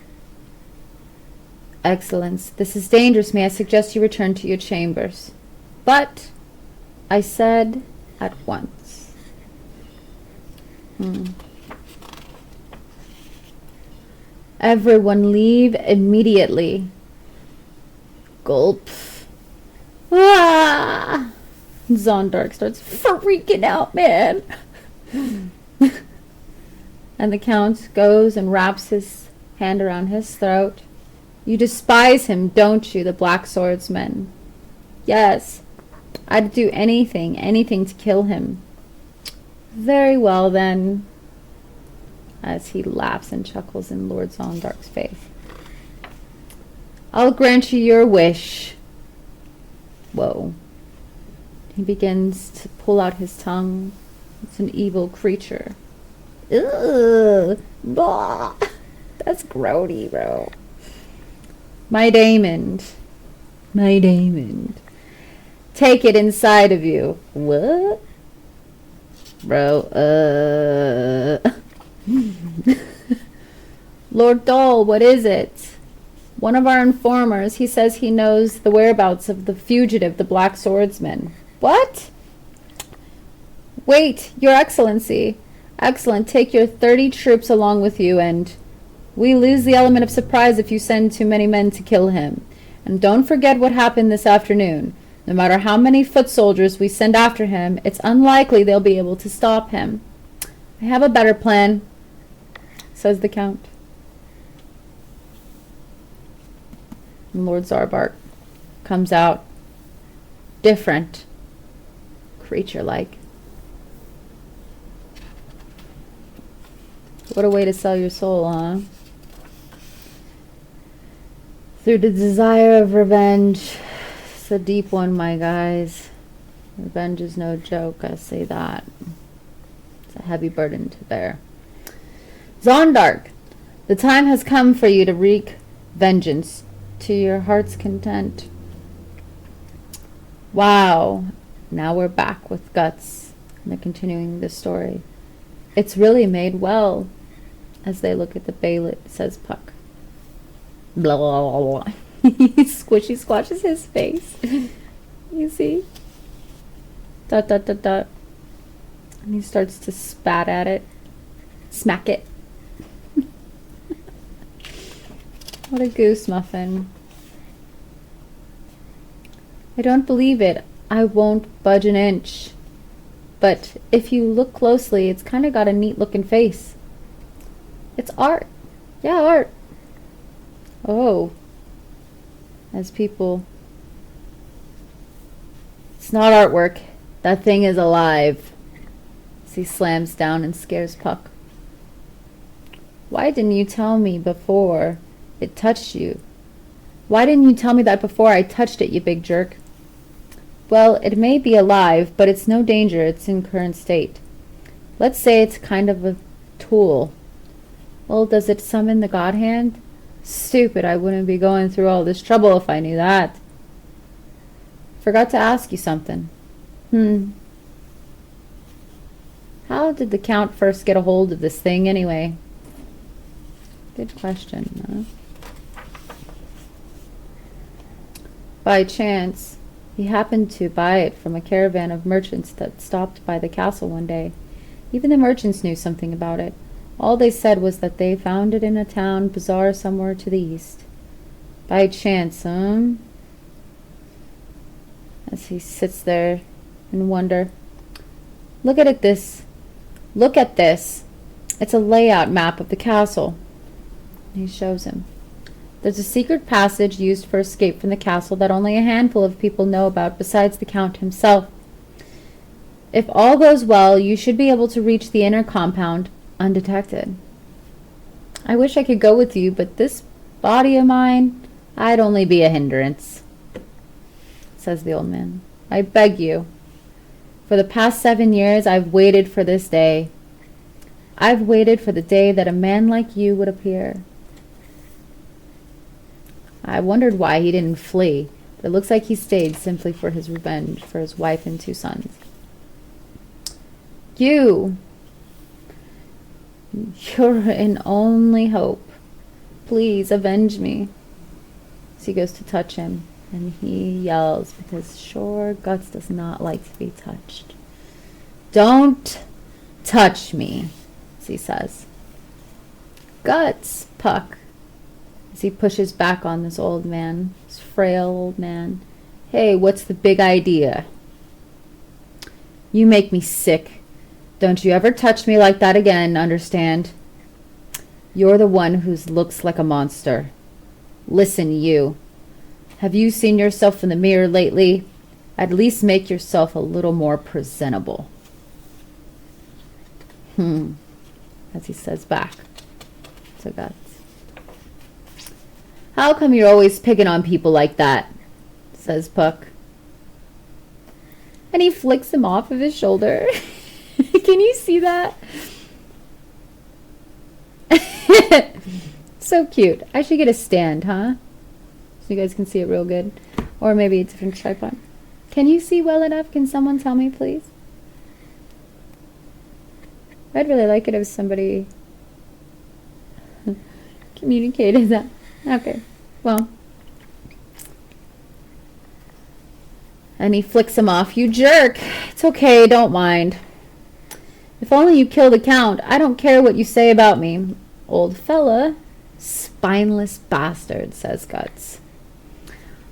Excellence, this is dangerous. May I suggest you return to your chambers? But, I said at once. Everyone leave immediately. Gulp. Ah! Zondark starts freaking out, man. And the Count goes and wraps his hand around his throat. You despise him, don't you, the Black Swordsman? Yes. I'd do anything to kill him. Very well, then. As he laughs and chuckles in Lord Zondark's face. I'll grant you your wish. Whoa. He begins to pull out his tongue. It's an evil creature. Ugh. Blah. That's grody, bro. My Damon. Take it inside of you. What? Bro, Lord Doll, what is it? One of our informers, he says he knows the whereabouts of the fugitive, the Black Swordsman. What? Wait, Your Excellency. Excellent, take your 30 troops along with you, and we lose the element of surprise if you send too many men to kill him. And don't forget what happened this afternoon. No matter how many foot soldiers we send after him, it's unlikely they'll be able to stop him. I have a better plan, says the Count. And Lord Zarbark comes out different, creature-like. What a way to sell your soul, huh? Through the desire of revenge. It's a deep one, my guys. Revenge is no joke, I say that. It's a heavy burden to bear. Zondark, the time has come for you to wreak vengeance to your heart's content. Wow. Now we're back with Guts. And they're continuing the story. It's really made well. As they look at the bailiff, says Puck. Blah, blah, blah, blah. He squishy squashes his face. You see? Dot, dot, dot, dot. And he starts to spat at it. Smack it. What a goose muffin. I don't believe it. I won't budge an inch. But if you look closely, it's kind of got a neat looking face. It's art. Yeah, art. Oh. As people... It's not artwork. That thing is alive. As he slams down and scares Puck. Why didn't you tell me before it touched you? Why didn't you tell me that before I touched it, you big jerk? Well, it may be alive, but it's no danger. It's in current state. Let's say it's kind of a tool. Well, does it summon the God Hand? Stupid, I wouldn't be going through all this trouble if I knew that. Forgot to ask you something. How did the Count first get a hold of this thing anyway? Good question, huh? By chance, he happened to buy it from a caravan of merchants that stopped by the castle one day. Even the merchants knew something about it. All they said was that they found it in a town bazaar somewhere to the east. By chance, As he sits there in wonder. Look at this. Look at this. It's a layout map of the castle. He shows him. There's a secret passage used for escape from the castle that only a handful of people know about besides the Count himself. If all goes well, you should be able to reach the inner compound undetected. I wish I could go with you, but this body of mine, I'd only be a hindrance, says the old man. I beg you. For the past 7 years, I've waited for this day. I've waited for the day that a man like you would appear. I wondered why he didn't flee. It looks like he stayed simply for his revenge for his wife and 2 sons. You're an only hope. Please avenge me. So he goes to touch him, and he yells because sure Guts does not like to be touched. Don't touch me, as he says. Guts, Puck. As he pushes back on this old man, this frail old man. Hey, what's the big idea? You make me sick. Don't you ever touch me like that again, understand? You're the one who looks like a monster. Listen, you. Have you seen yourself in the mirror lately? At least make yourself a little more presentable. As he says back to Guts. How come you're always picking on people like that? Says Puck. And he flicks him off of his shoulder. Can you see that? So cute. I should get a stand, huh? So you guys can see it real good. Or maybe a different tripod. Can you see well enough? Can someone tell me, please? I'd really like it if somebody communicated that. Okay, well. And he flicks him off. You jerk. It's okay, don't mind. If only you kill the Count. I don't care what you say about me. Old fella. Spineless bastard, says Guts.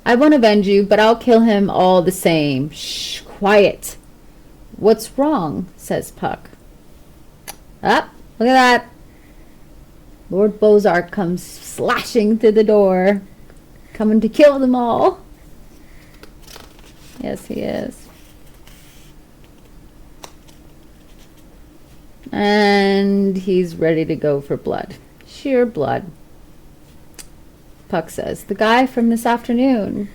I won't avenge you, but I'll kill him all the same. Shh, quiet. What's wrong, says Puck. Ah, look at that. Lord Bozark comes slashing through the door. Coming to kill them all. Yes, he is. And he's ready to go for blood. Sheer blood. Puck says, the guy from this afternoon.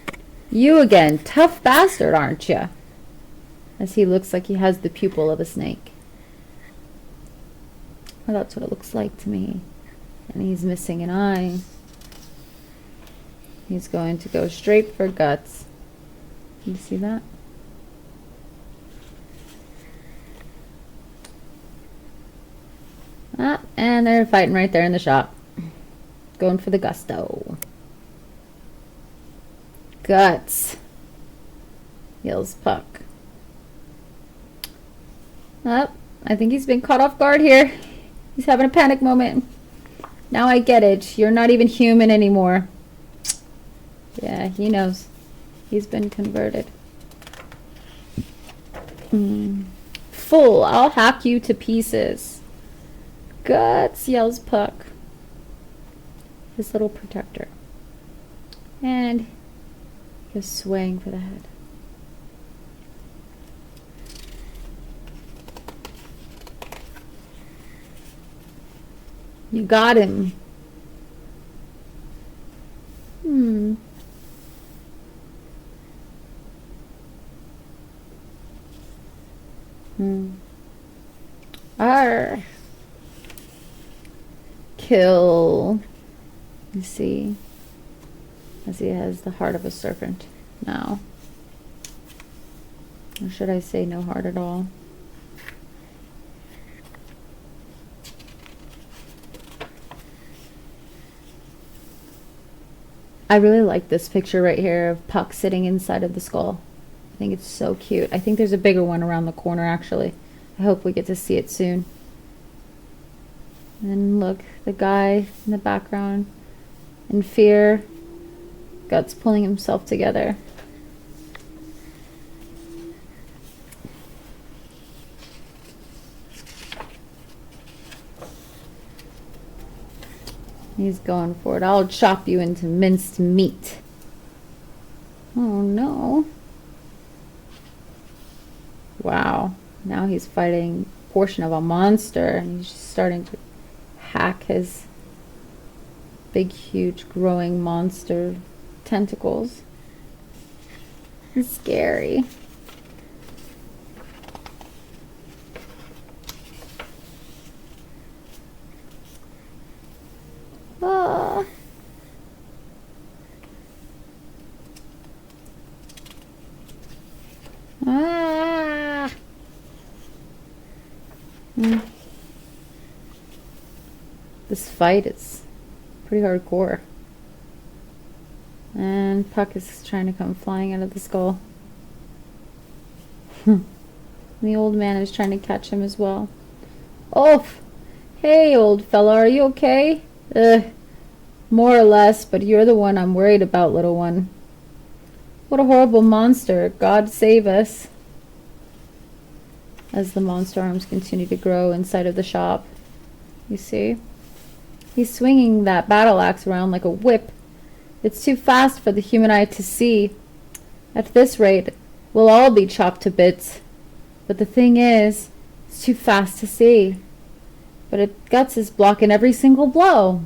You again. Tough bastard, aren't you? As he looks like he has the pupil of a snake. Well, that's what it looks like to me. And he's missing an eye. He's going to go straight for guts. You see that? Ah, and they're fighting right there in the shop. Going for the gusto. Guts. Yells Puck. Oh, I think he's been caught off guard here. He's having a panic moment. Now I get it. You're not even human anymore. Yeah, he knows. He's been converted. Fool, I'll hack you to pieces. Guts, yells Puck. His little protector. And he's swaying for the head. You got him. Arr. Kill. You see, as he has the heart of a serpent now. Or should I say no heart at all? I really like this picture right here of Puck sitting inside of the skull. I think it's so cute. I think there's a bigger one around the corner, actually. I hope we get to see it soon. And look, the guy in the background in fear. Guts pulling himself together. He's going for it. I'll chop you into minced meat. Oh no. Wow. Now he's fighting a portion of a monster and he's just starting to hack his big, huge, growing monster tentacles. It's scary. Ah. Ah. This fight is pretty hardcore. And Puck is trying to come flying out of the skull. The old man is trying to catch him as well. Oh, hey old fella, are you okay? More or less, but you're the one I'm worried about, little one. What a horrible monster. God save us. As the monster arms continue to grow inside of the shop. You see? He's swinging that battle axe around like a whip. It's too fast for the human eye to see. At this rate, we'll all be chopped to bits. But the thing is, it's too fast to see. But Guts is blocking every single blow.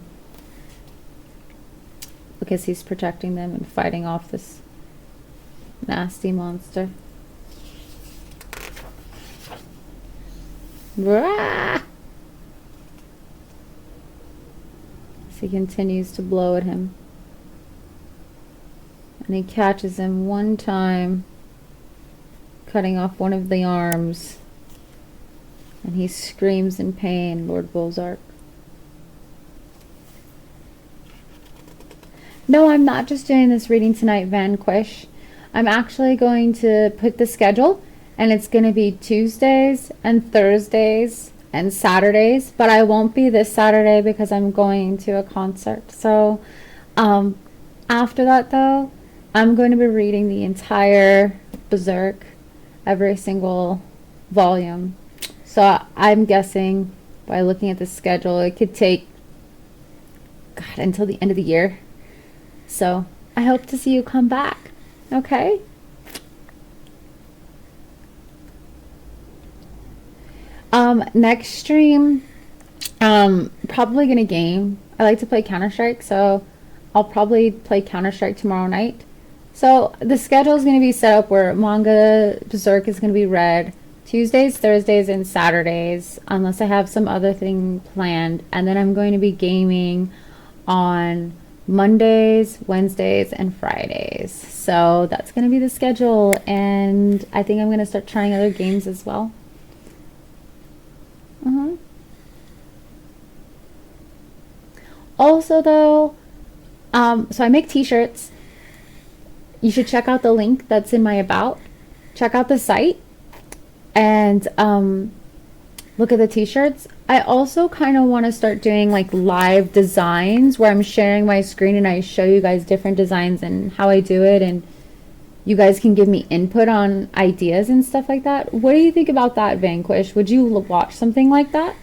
Because he's protecting them and fighting off this nasty monster. Rah! As he continues to blow at him. And he catches him one time, cutting off one of the arms. And he screams in pain, Lord Bolzark. No, I'm not just doing this reading tonight, Vanquish. I'm actually going to put the schedule, and it's going to be Tuesdays and Thursdays and Saturdays, but I won't be this Saturday because I'm going to a concert. So after that, though, I'm going to be reading the entire Berserk, every single volume. So I'm guessing by looking at the schedule, it could take, God, until the end of the year. So I hope to see you come back. Okay? Next stream, probably gonna game. I like to play Counter-Strike, so I'll probably play Counter-Strike tomorrow night. So the schedule is gonna be set up where manga Berserk is gonna be read Tuesdays, Thursdays, and Saturdays, unless I have some other thing planned. And then I'm going to be gaming on Mondays, Wednesdays, and Fridays. So that's going to be the schedule. And I think I'm going to start trying other games as well. Also, though, so I make t-shirts. You should check out the link that's in my about. Check out the site and look at the t-shirts. I also kind of want to start doing like live designs where I'm sharing my screen and I show you guys different designs and how I do it, and you guys can give me input on ideas and stuff like that. What do you think about that, Vanquish? Would you watch something like that?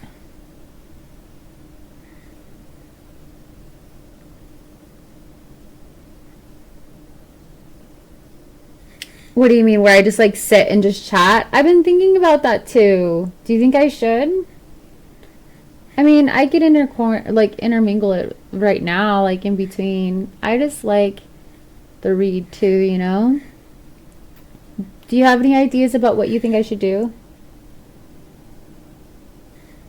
What do you mean, where I just like sit and just chat? I've been thinking about that too. Do you think I should? I mean, I could intermingle it right now, like in between. I just like the read too, you know? Do you have any ideas about what you think I should do?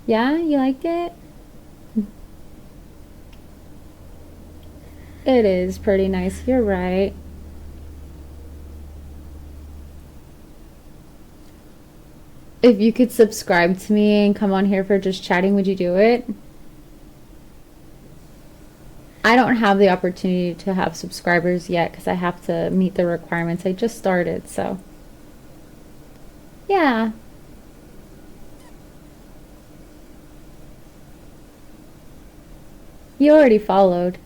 Yeah, you like it? It is pretty nice, you're right. If you could subscribe to me and come on here for just chatting, would you do it? I don't have the opportunity to have subscribers yet because I have to meet the requirements. I just started, so. Yeah. You already followed.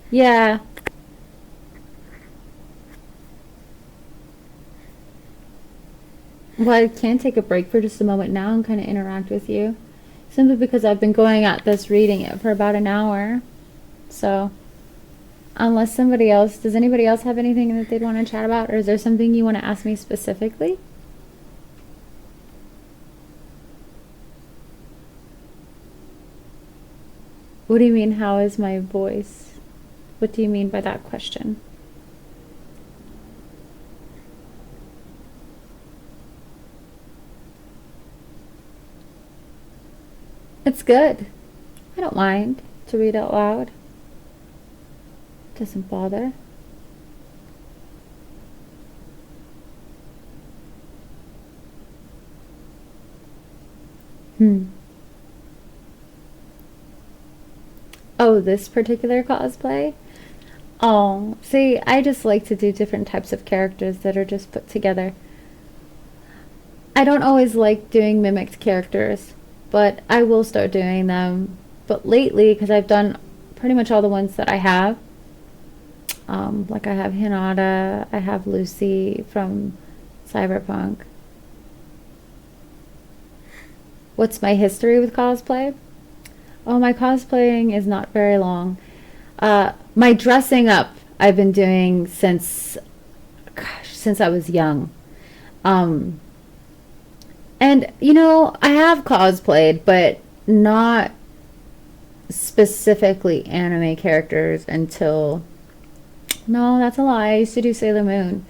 Yeah. Well, I can take a break for just a moment now and kind of interact with you. Simply because I've been going at this reading it for about an hour. So, unless does anybody else have anything that they'd want to chat about? Or is there something you want to ask me specifically? What do you mean, how is my voice? What do you mean by that question? It's good. I don't mind to read out loud. Doesn't bother. Oh, this particular cosplay? Oh, see, I just like to do different types of characters that are just put together. I don't always like doing mimicked characters, but I will start doing them. But lately, because I've done pretty much all the ones that I have, like I have Hinata, I have Lucy from Cyberpunk. What's my history with cosplay? Oh, my cosplaying is not very long. My dressing up I've been doing since I was young. And I have cosplayed, but not specifically anime characters until, no, that's a lie. I used to do Sailor Moon.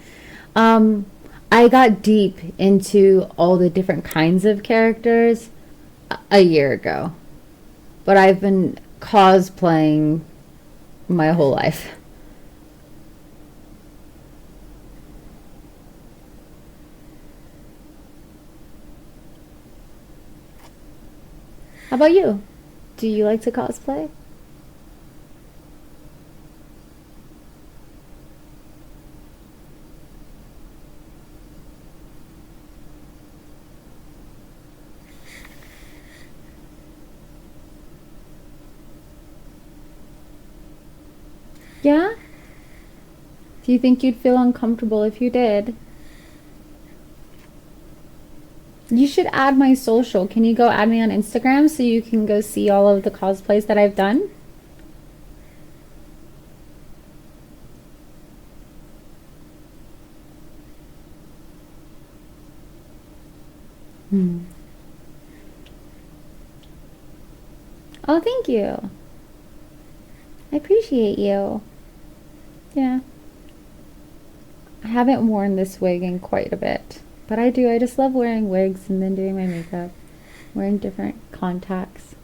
I got deep into all the different kinds of characters a year ago, but I've been cosplaying my whole life. How about you? Do you like to cosplay? Yeah? Do you think you'd feel uncomfortable if you did? You should add my social. Can you go add me on Instagram so you can go see all of the cosplays that I've done? Hmm. Oh, thank you. I appreciate you. Yeah. I haven't worn this wig in quite a bit. But I do. I just love wearing wigs and then doing my makeup. Wearing different contacts.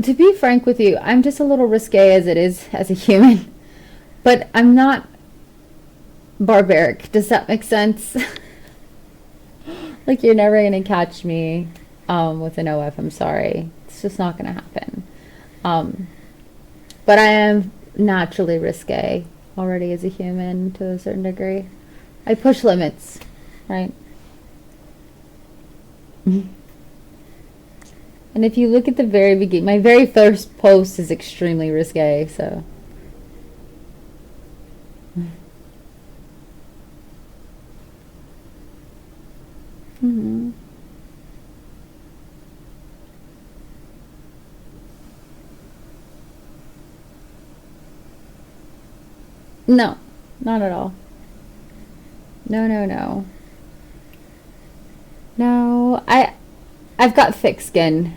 To be frank with you, I'm just a little risque as it is as a human. But I'm not barbaric. Does that make sense? Like, you're never going to catch me with an OF. I'm sorry. It's just not going to happen. But I am naturally risque already as a human to a certain degree. I push limits, right? And if you look at the very beginning, my very first post is extremely risque, so. Mm-hmm. No, not at all. No, no, no. No, I've got thick skin.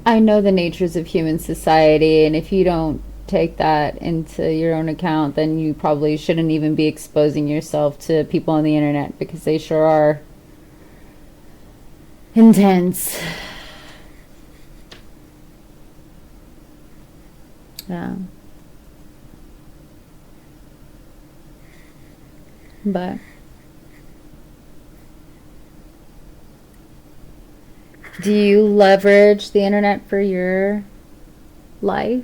I know the natures of human society, and if you don't take that into your own account, then you probably shouldn't even be exposing yourself to people on the internet because they sure are intense. Yeah. But do you leverage the internet for your life?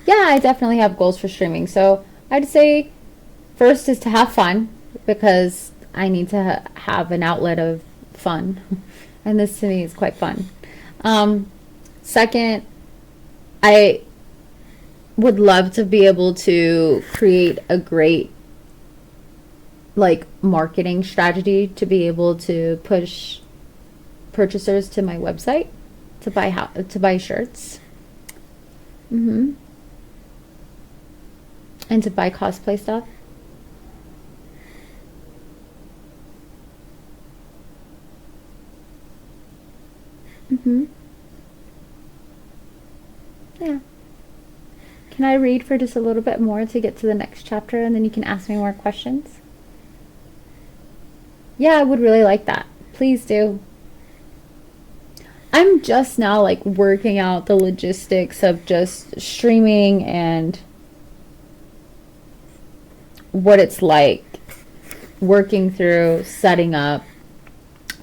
Yeah, I definitely have goals for streaming. So I'd say first is to have fun because I need to have an outlet of fun. And this to me is quite fun. Second, I would love to be able to create a great like marketing strategy to be able to push purchasers to my website to buy shirts. Mm-hmm. And to buy cosplay stuff. Mm-hmm. Yeah. Can I read for just a little bit more to get to the next chapter and then you can ask me more questions? Yeah, I would really like that. Please do. I'm just now like working out the logistics of just streaming and what it's like working through setting up,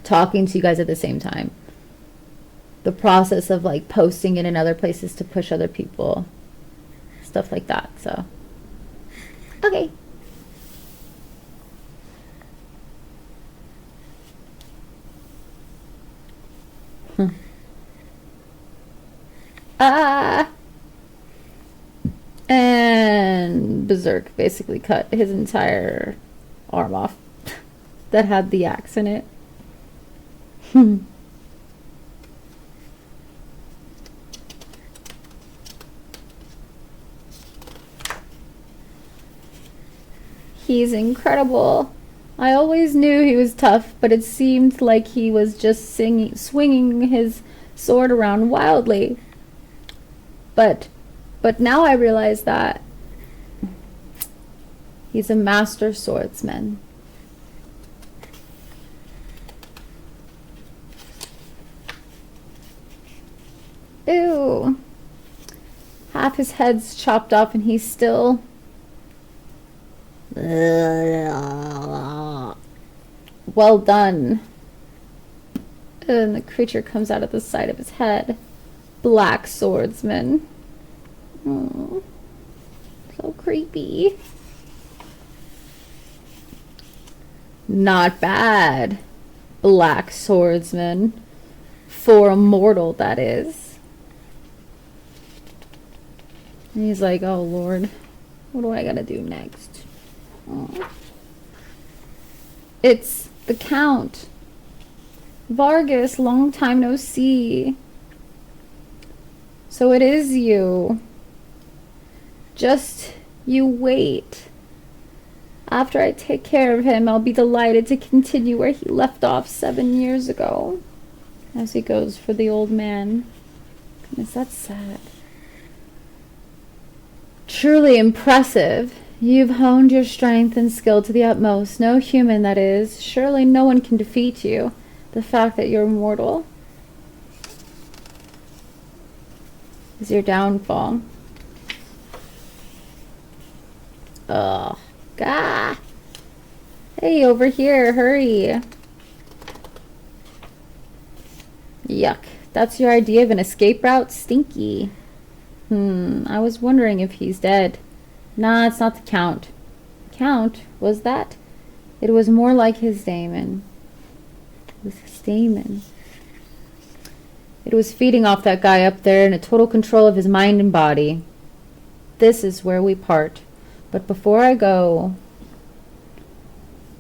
talking to you guys at the same time. The process of like posting it in other places to push other people, stuff like that. So, okay. Ah! And Berserk basically cut his entire arm off that had the axe in it. He's incredible. I always knew he was tough, but it seemed like he was just swinging his sword around wildly. But now I realize that he's a master swordsman. Ew. Half his head's chopped off and he's still... Well done. And the creature comes out of the side of his head. Black swordsman. Oh, so creepy. Not bad. Black swordsman. For a mortal, that is. And he's like, oh Lord, what do I gotta do next? Oh. It's the Count. Vargas, long time no see. So it is you. Just you wait. After I take care of him, I'll be delighted to continue where he left off 7 years ago. As he goes for the old man. Goodness, that's sad. Truly impressive. You've honed your strength and skill to the utmost. No human, that is. Surely no one can defeat you. The fact that you're mortal is your downfall. Ugh. Gah. Hey, over here. Hurry. Yuck. That's your idea of an escape route? Stinky. I was wondering if he's dead. Nah, it's not the Count. Count? Was that? It was more like his daemon. It was his daemon. It was feeding off that guy up there in a total control of his mind and body. This is where we part. But before I go,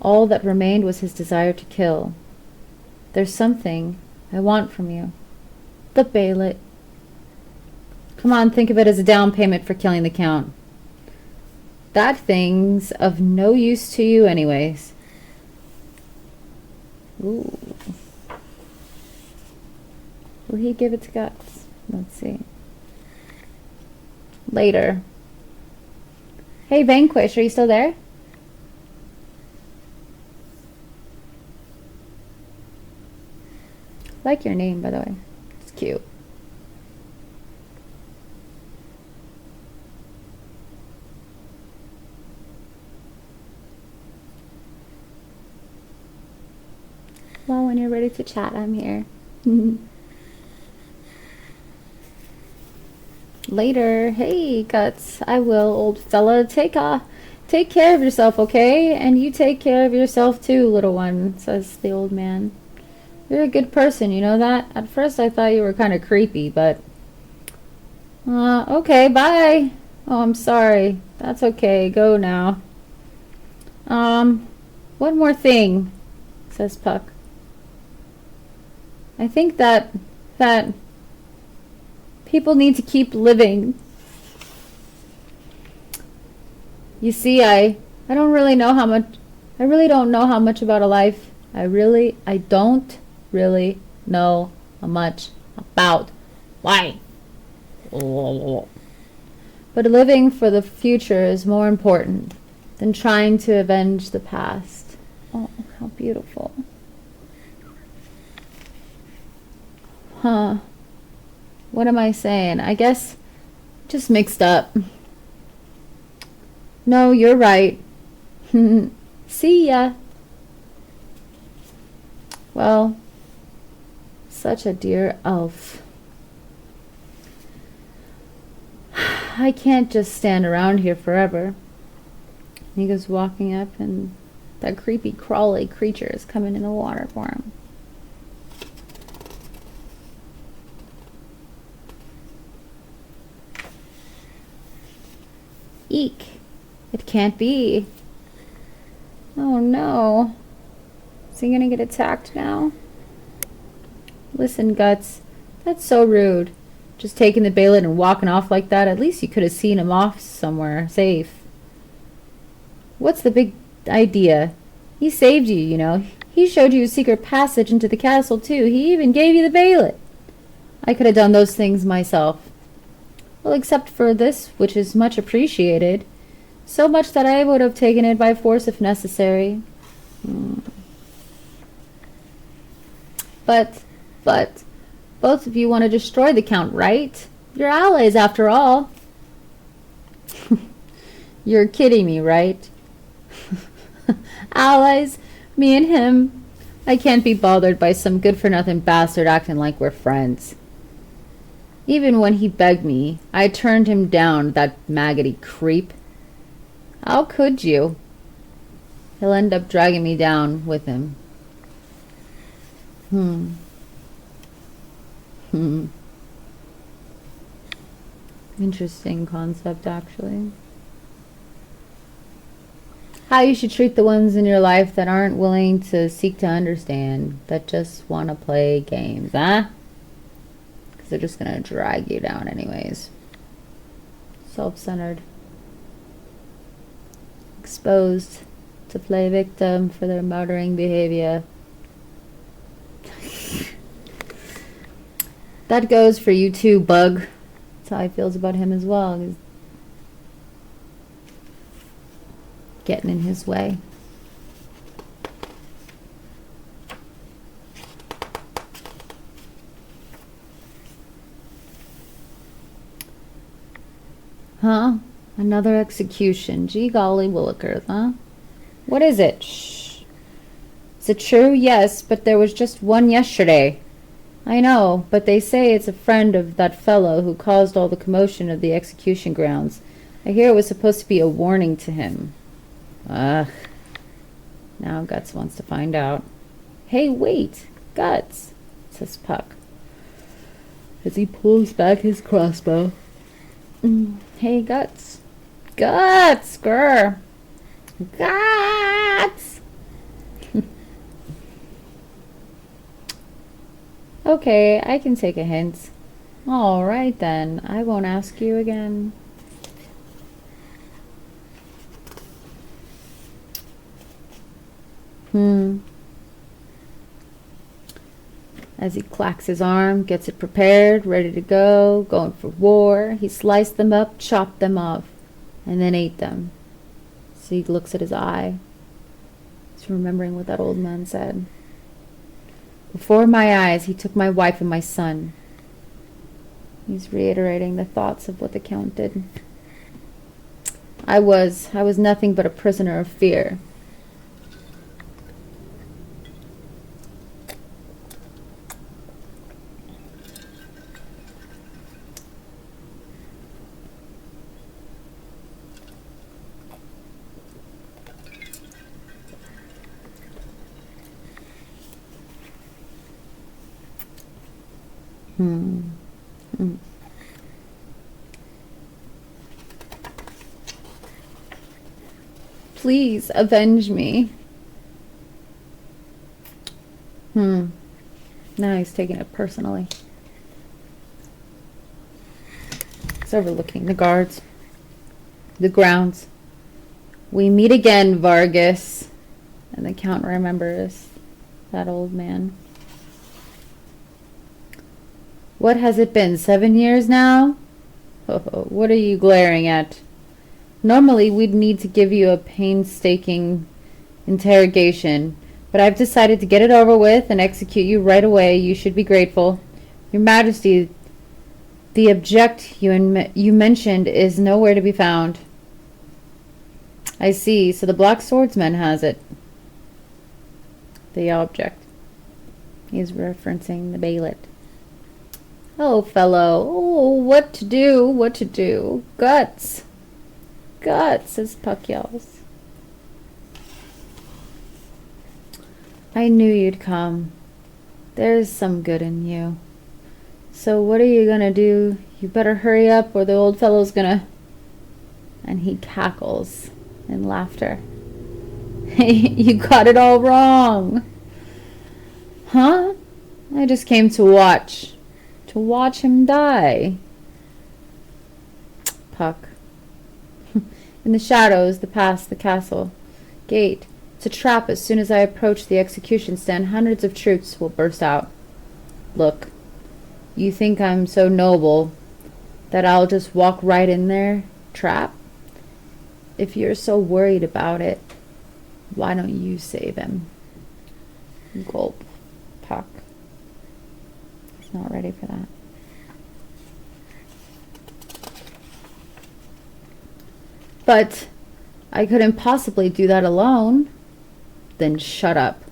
all that remained was his desire to kill. There's something I want from you. The Bailet. Come on, think of it as a down payment for killing the Count. That thing's of no use to you anyways. Ooh. Will he give it to Guts? Let's see. Later. Hey, Vanquish, are you still there? Like your name, by the way. It's cute. Well, when you're ready to chat, I'm here. Later. Hey, Guts. I will, old fella. Take care of yourself, okay? And you take care of yourself too, little one, says the old man. You're a good person, you know that? At first I thought you were kind of creepy, but... okay, bye. Oh, I'm sorry. That's okay. Go now. One more thing, says Puck. I think that people need to keep living. You see, I don't really know how much... I really don't know how much about a life. I don't really know how much about life. But living for the future is more important than trying to avenge the past. Oh, how beautiful. Huh. What am I saying? I guess just mixed up. No, you're right. See ya. Well, such a dear elf. I can't just stand around here forever. He goes walking up, and that creepy crawly creature is coming in the water for him. Eek. It can't be. Oh no. Is he gonna get attacked now? Listen, Guts. That's so rude. Just taking the Bailet and walking off like that. At least you could have seen him off somewhere safe. What's the big idea? He saved you, you know. He showed you a secret passage into the castle, too. He even gave you the Bailet. I could have done those things myself. Well, except for this, which is much appreciated. So much that I would have taken it by force if necessary. But, both of you want to destroy the Count, right? You're allies, after all. You're kidding me, right? Allies? Me and him? I can't be bothered by some good-for-nothing bastard acting like we're friends. Even when he begged me, I turned him down, that maggoty creep. How could you? He'll end up dragging me down with him. Interesting concept, actually. How you should treat the ones in your life that aren't willing to seek to understand, that just want to play games, huh? Because they're just gonna drag you down anyways. Self-centered. Exposed to play victim for their murdering behavior. That goes for you too, Bug. That's how I feels about him as well. He's getting in his way. Huh? Another execution. Gee golly willikers, huh? What is it? Shh. Is it true? Yes, but there was just one yesterday. I know, but they say it's a friend of that fellow who caused all the commotion of the execution grounds. I hear it was supposed to be a warning to him. Ugh. Now Guts wants to find out. Hey, wait! Guts, says Puck, as he pulls back his crossbow. Hey, Guts. Guts, grr. Guts! Okay, I can take a hint. All right, then. I won't ask you again. As he clacks his arm, gets it prepared, ready to go, going for war, he sliced them up, chopped them off, and then ate them. Sieg looks at his eye. He's remembering what that old man said. Before my eyes, he took my wife and my son. He's reiterating the thoughts of what the Count did. I was nothing but a prisoner of fear. Please avenge me. Now he's taking it personally. He's overlooking the guards, the grounds. We meet again, Vargas. And the Count remembers that old man. What has it been, 7 years now? Oh, what are you glaring at? Normally, we'd need to give you a painstaking interrogation, but I've decided to get it over with and execute you right away. You should be grateful. Your Majesty, the object you mentioned is nowhere to be found. I see, so the Black Swordsman has it. The object. He's referencing the Baelet. Oh, fellow. Oh, what to do? What to do? Guts. Guts, as Puck yells. I knew you'd come. There's some good in you. So what are you gonna do? You better hurry up or the old fellow's gonna... And he cackles in laughter. Hey, you got it all wrong. Huh? I just came to watch. To watch him die. Puck. In the shadows, the past, the castle. Gate. It's a trap. As soon as I approach the execution stand, hundreds of troops will burst out. Look, you think I'm so noble that I'll just walk right in there? Trap? If you're so worried about it, why don't you save him? Gulp. Puck. He's not ready for that. But I couldn't possibly do that alone. Then shut up.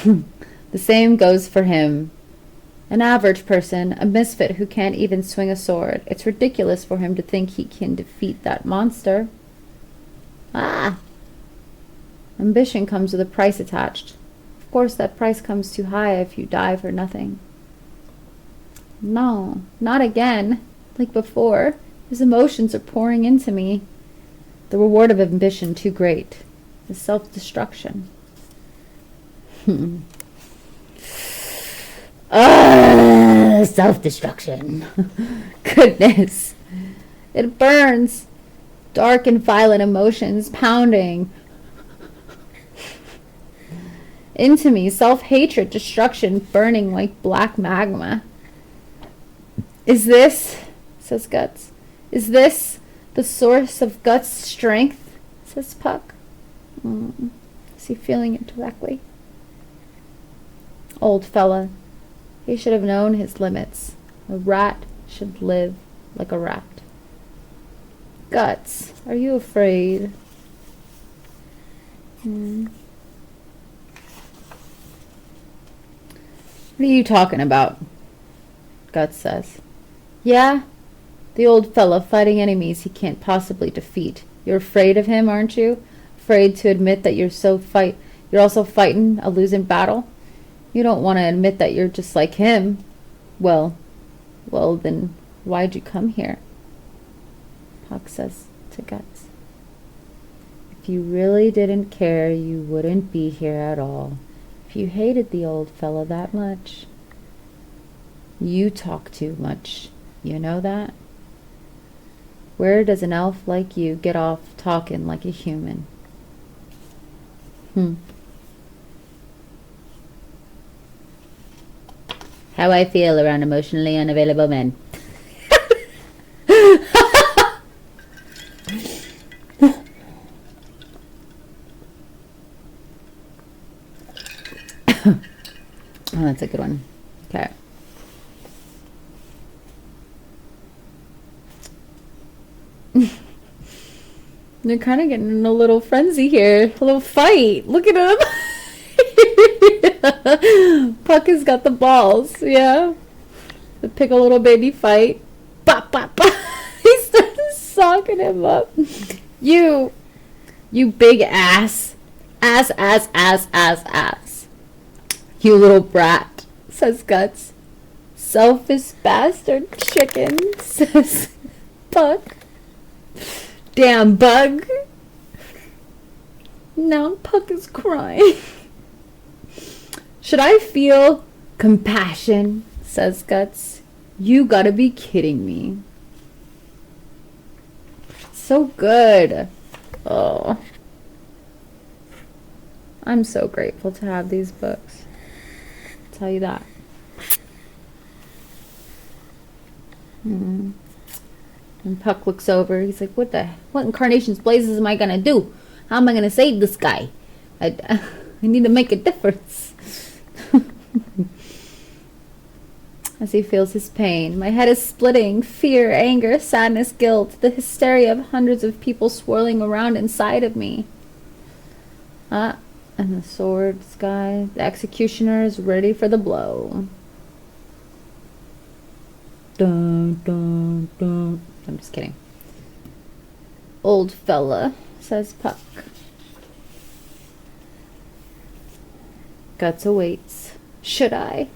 The same goes for him. An average person, a misfit who can't even swing a sword. It's ridiculous for him to think he can defeat that monster. Ah! Ambition comes with a price attached. Of course, that price comes too high if you die for nothing. No, not again. Like before. His emotions are pouring into me. The reward of ambition too great. The self-destruction. Self-destruction. Goodness. It burns. Dark and violent emotions pounding into me. Self-hatred, destruction, burning like black magma. Is this, says Guts, is this the source of Guts' strength, says Puck. Is he feeling it directly? Old fella. He should have known his limits. A rat should live like a rat. Guts, are you afraid? What are you talking about? Guts says. Yeah, the old fella fighting enemies he can't possibly defeat. You're afraid of him, aren't you? Afraid to admit that you're also fighting a losing battle? You don't want to admit that you're just like him. Well, then why'd you come here? Puck says to Guts. If you really didn't care, you wouldn't be here at all. If you hated the old fella that much. You talk too much. You know that? Where does an elf like you get off talking like a human? How I feel around emotionally unavailable men. Oh, that's a good one. Okay. They're kind of getting in a little frenzy here. A little fight. Look at him. Puck has got the balls. Yeah. The pick a little baby fight. Bop, bop, bop. He starts socking him up. You big ass. Ass. You little brat, says Guts. Selfish bastard chicken, says Puck. Damn bug. Now Puck is crying. Should I feel compassion, says Guts. You gotta be kidding me. So good. Oh. I'm so grateful to have these books. I'll tell you that. And Puck looks over. He's like, what incarnation's blazes am I gonna do? How am I gonna save this guy? I need to make a difference. As he feels his pain. My head is splitting. Fear, anger, sadness, guilt. The hysteria of hundreds of people swirling around inside of me. And the swords guy. The executioner is ready for the blow. Dun, dun, dun. I'm just kidding. Old fella, says Puck. Guts awaits. Should I,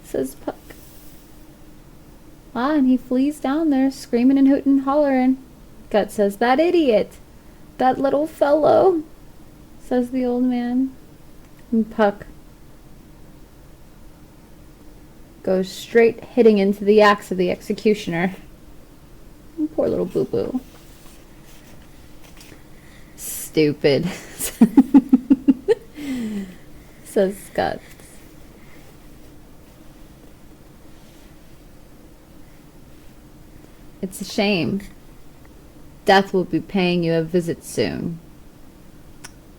says Puck. And he flees down there, screaming and hooting and hollering. Guts says, that idiot, that little fellow, says the old man. And Puck goes straight hitting into the axe of the executioner. Poor little boo-boo. Stupid, says Guts. It's a shame. Death will be paying you a visit soon.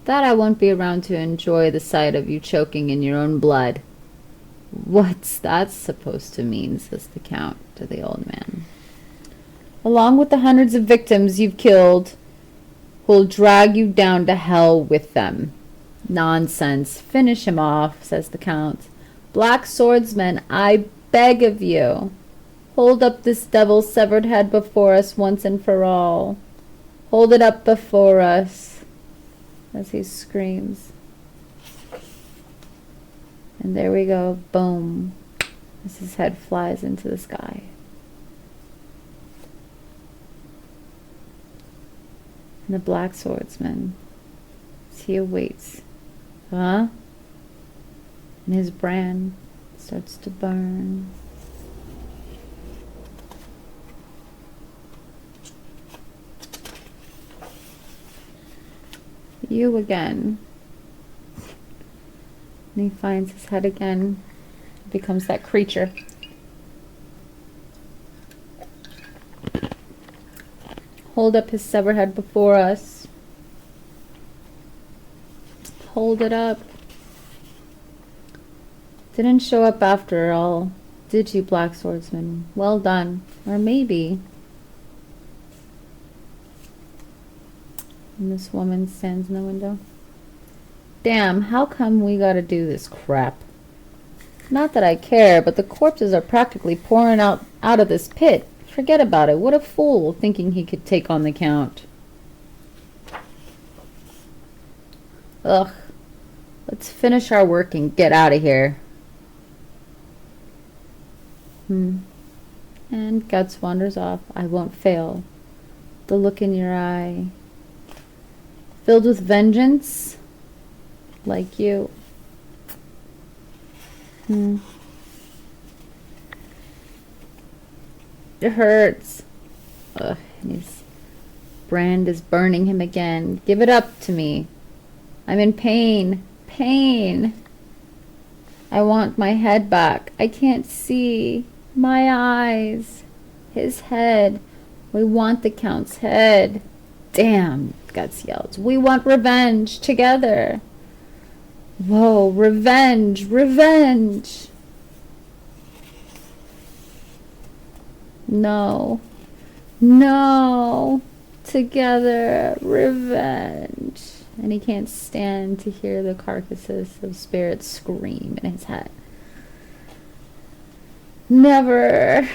That I won't be around to enjoy the sight of you choking in your own blood. What's that supposed to mean, says the Count to the old man. Along with the hundreds of victims you've killed, who'll drag you down to hell with them. Nonsense. Finish him off, says the Count. Black swordsman, I beg of you. Hold up this devil's severed head before us once and for all. Hold it up before us, as he screams. And there we go, boom, as his head flies into the sky. And the black swordsman, as he awaits, and his brand Starts to burn. You again. And he finds his head again. Becomes that creature. Hold up his severed head before us. Hold it up. Didn't show up after all, did you, Black Swordsman? Well done. Or maybe. And this woman stands in the window. Damn, how come we gotta do this crap? Not that I care, but the corpses are practically pouring out of this pit. Forget about it. What a fool, thinking he could take on the Count. Ugh. Let's finish our work and get out of here. And Guts wanders off. I won't fail. The look in your eye. Filled with vengeance? Like you. It hurts. Ugh, and his brand is burning him again. Give it up to me. I'm in pain. Pain. I want my head back. I can't see. My eyes. His head. We want the Count's head. Damn, Guts yells. We want revenge together. Whoa, revenge. Revenge. No. No. Together. Revenge. And he can't stand to hear the carcasses of spirits scream in his head. Never.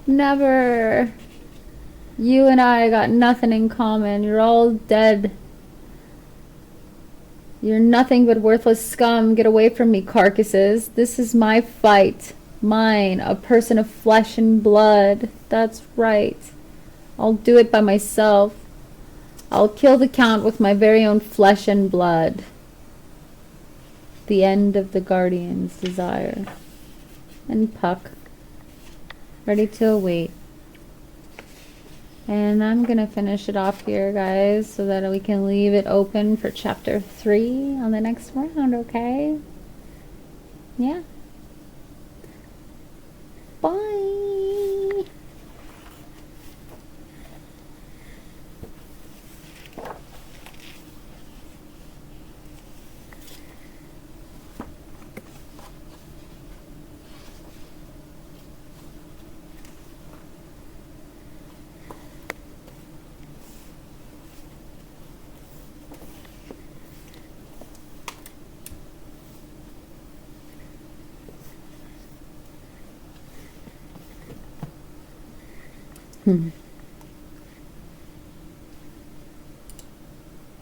Never. You and I got nothing in common. You're all dead. You're nothing but worthless scum. Get away from me, carcasses. This is my fight. Mine, a person of flesh and blood. That's right. I'll do it by myself. I'll kill the Count with my very own flesh and blood. The end of the Guardian's desire. And Puck, ready to await. And I'm gonna finish it off here, guys, so that we can leave it open for chapter 3 on the next round, okay? Yeah. Bye. Hmm.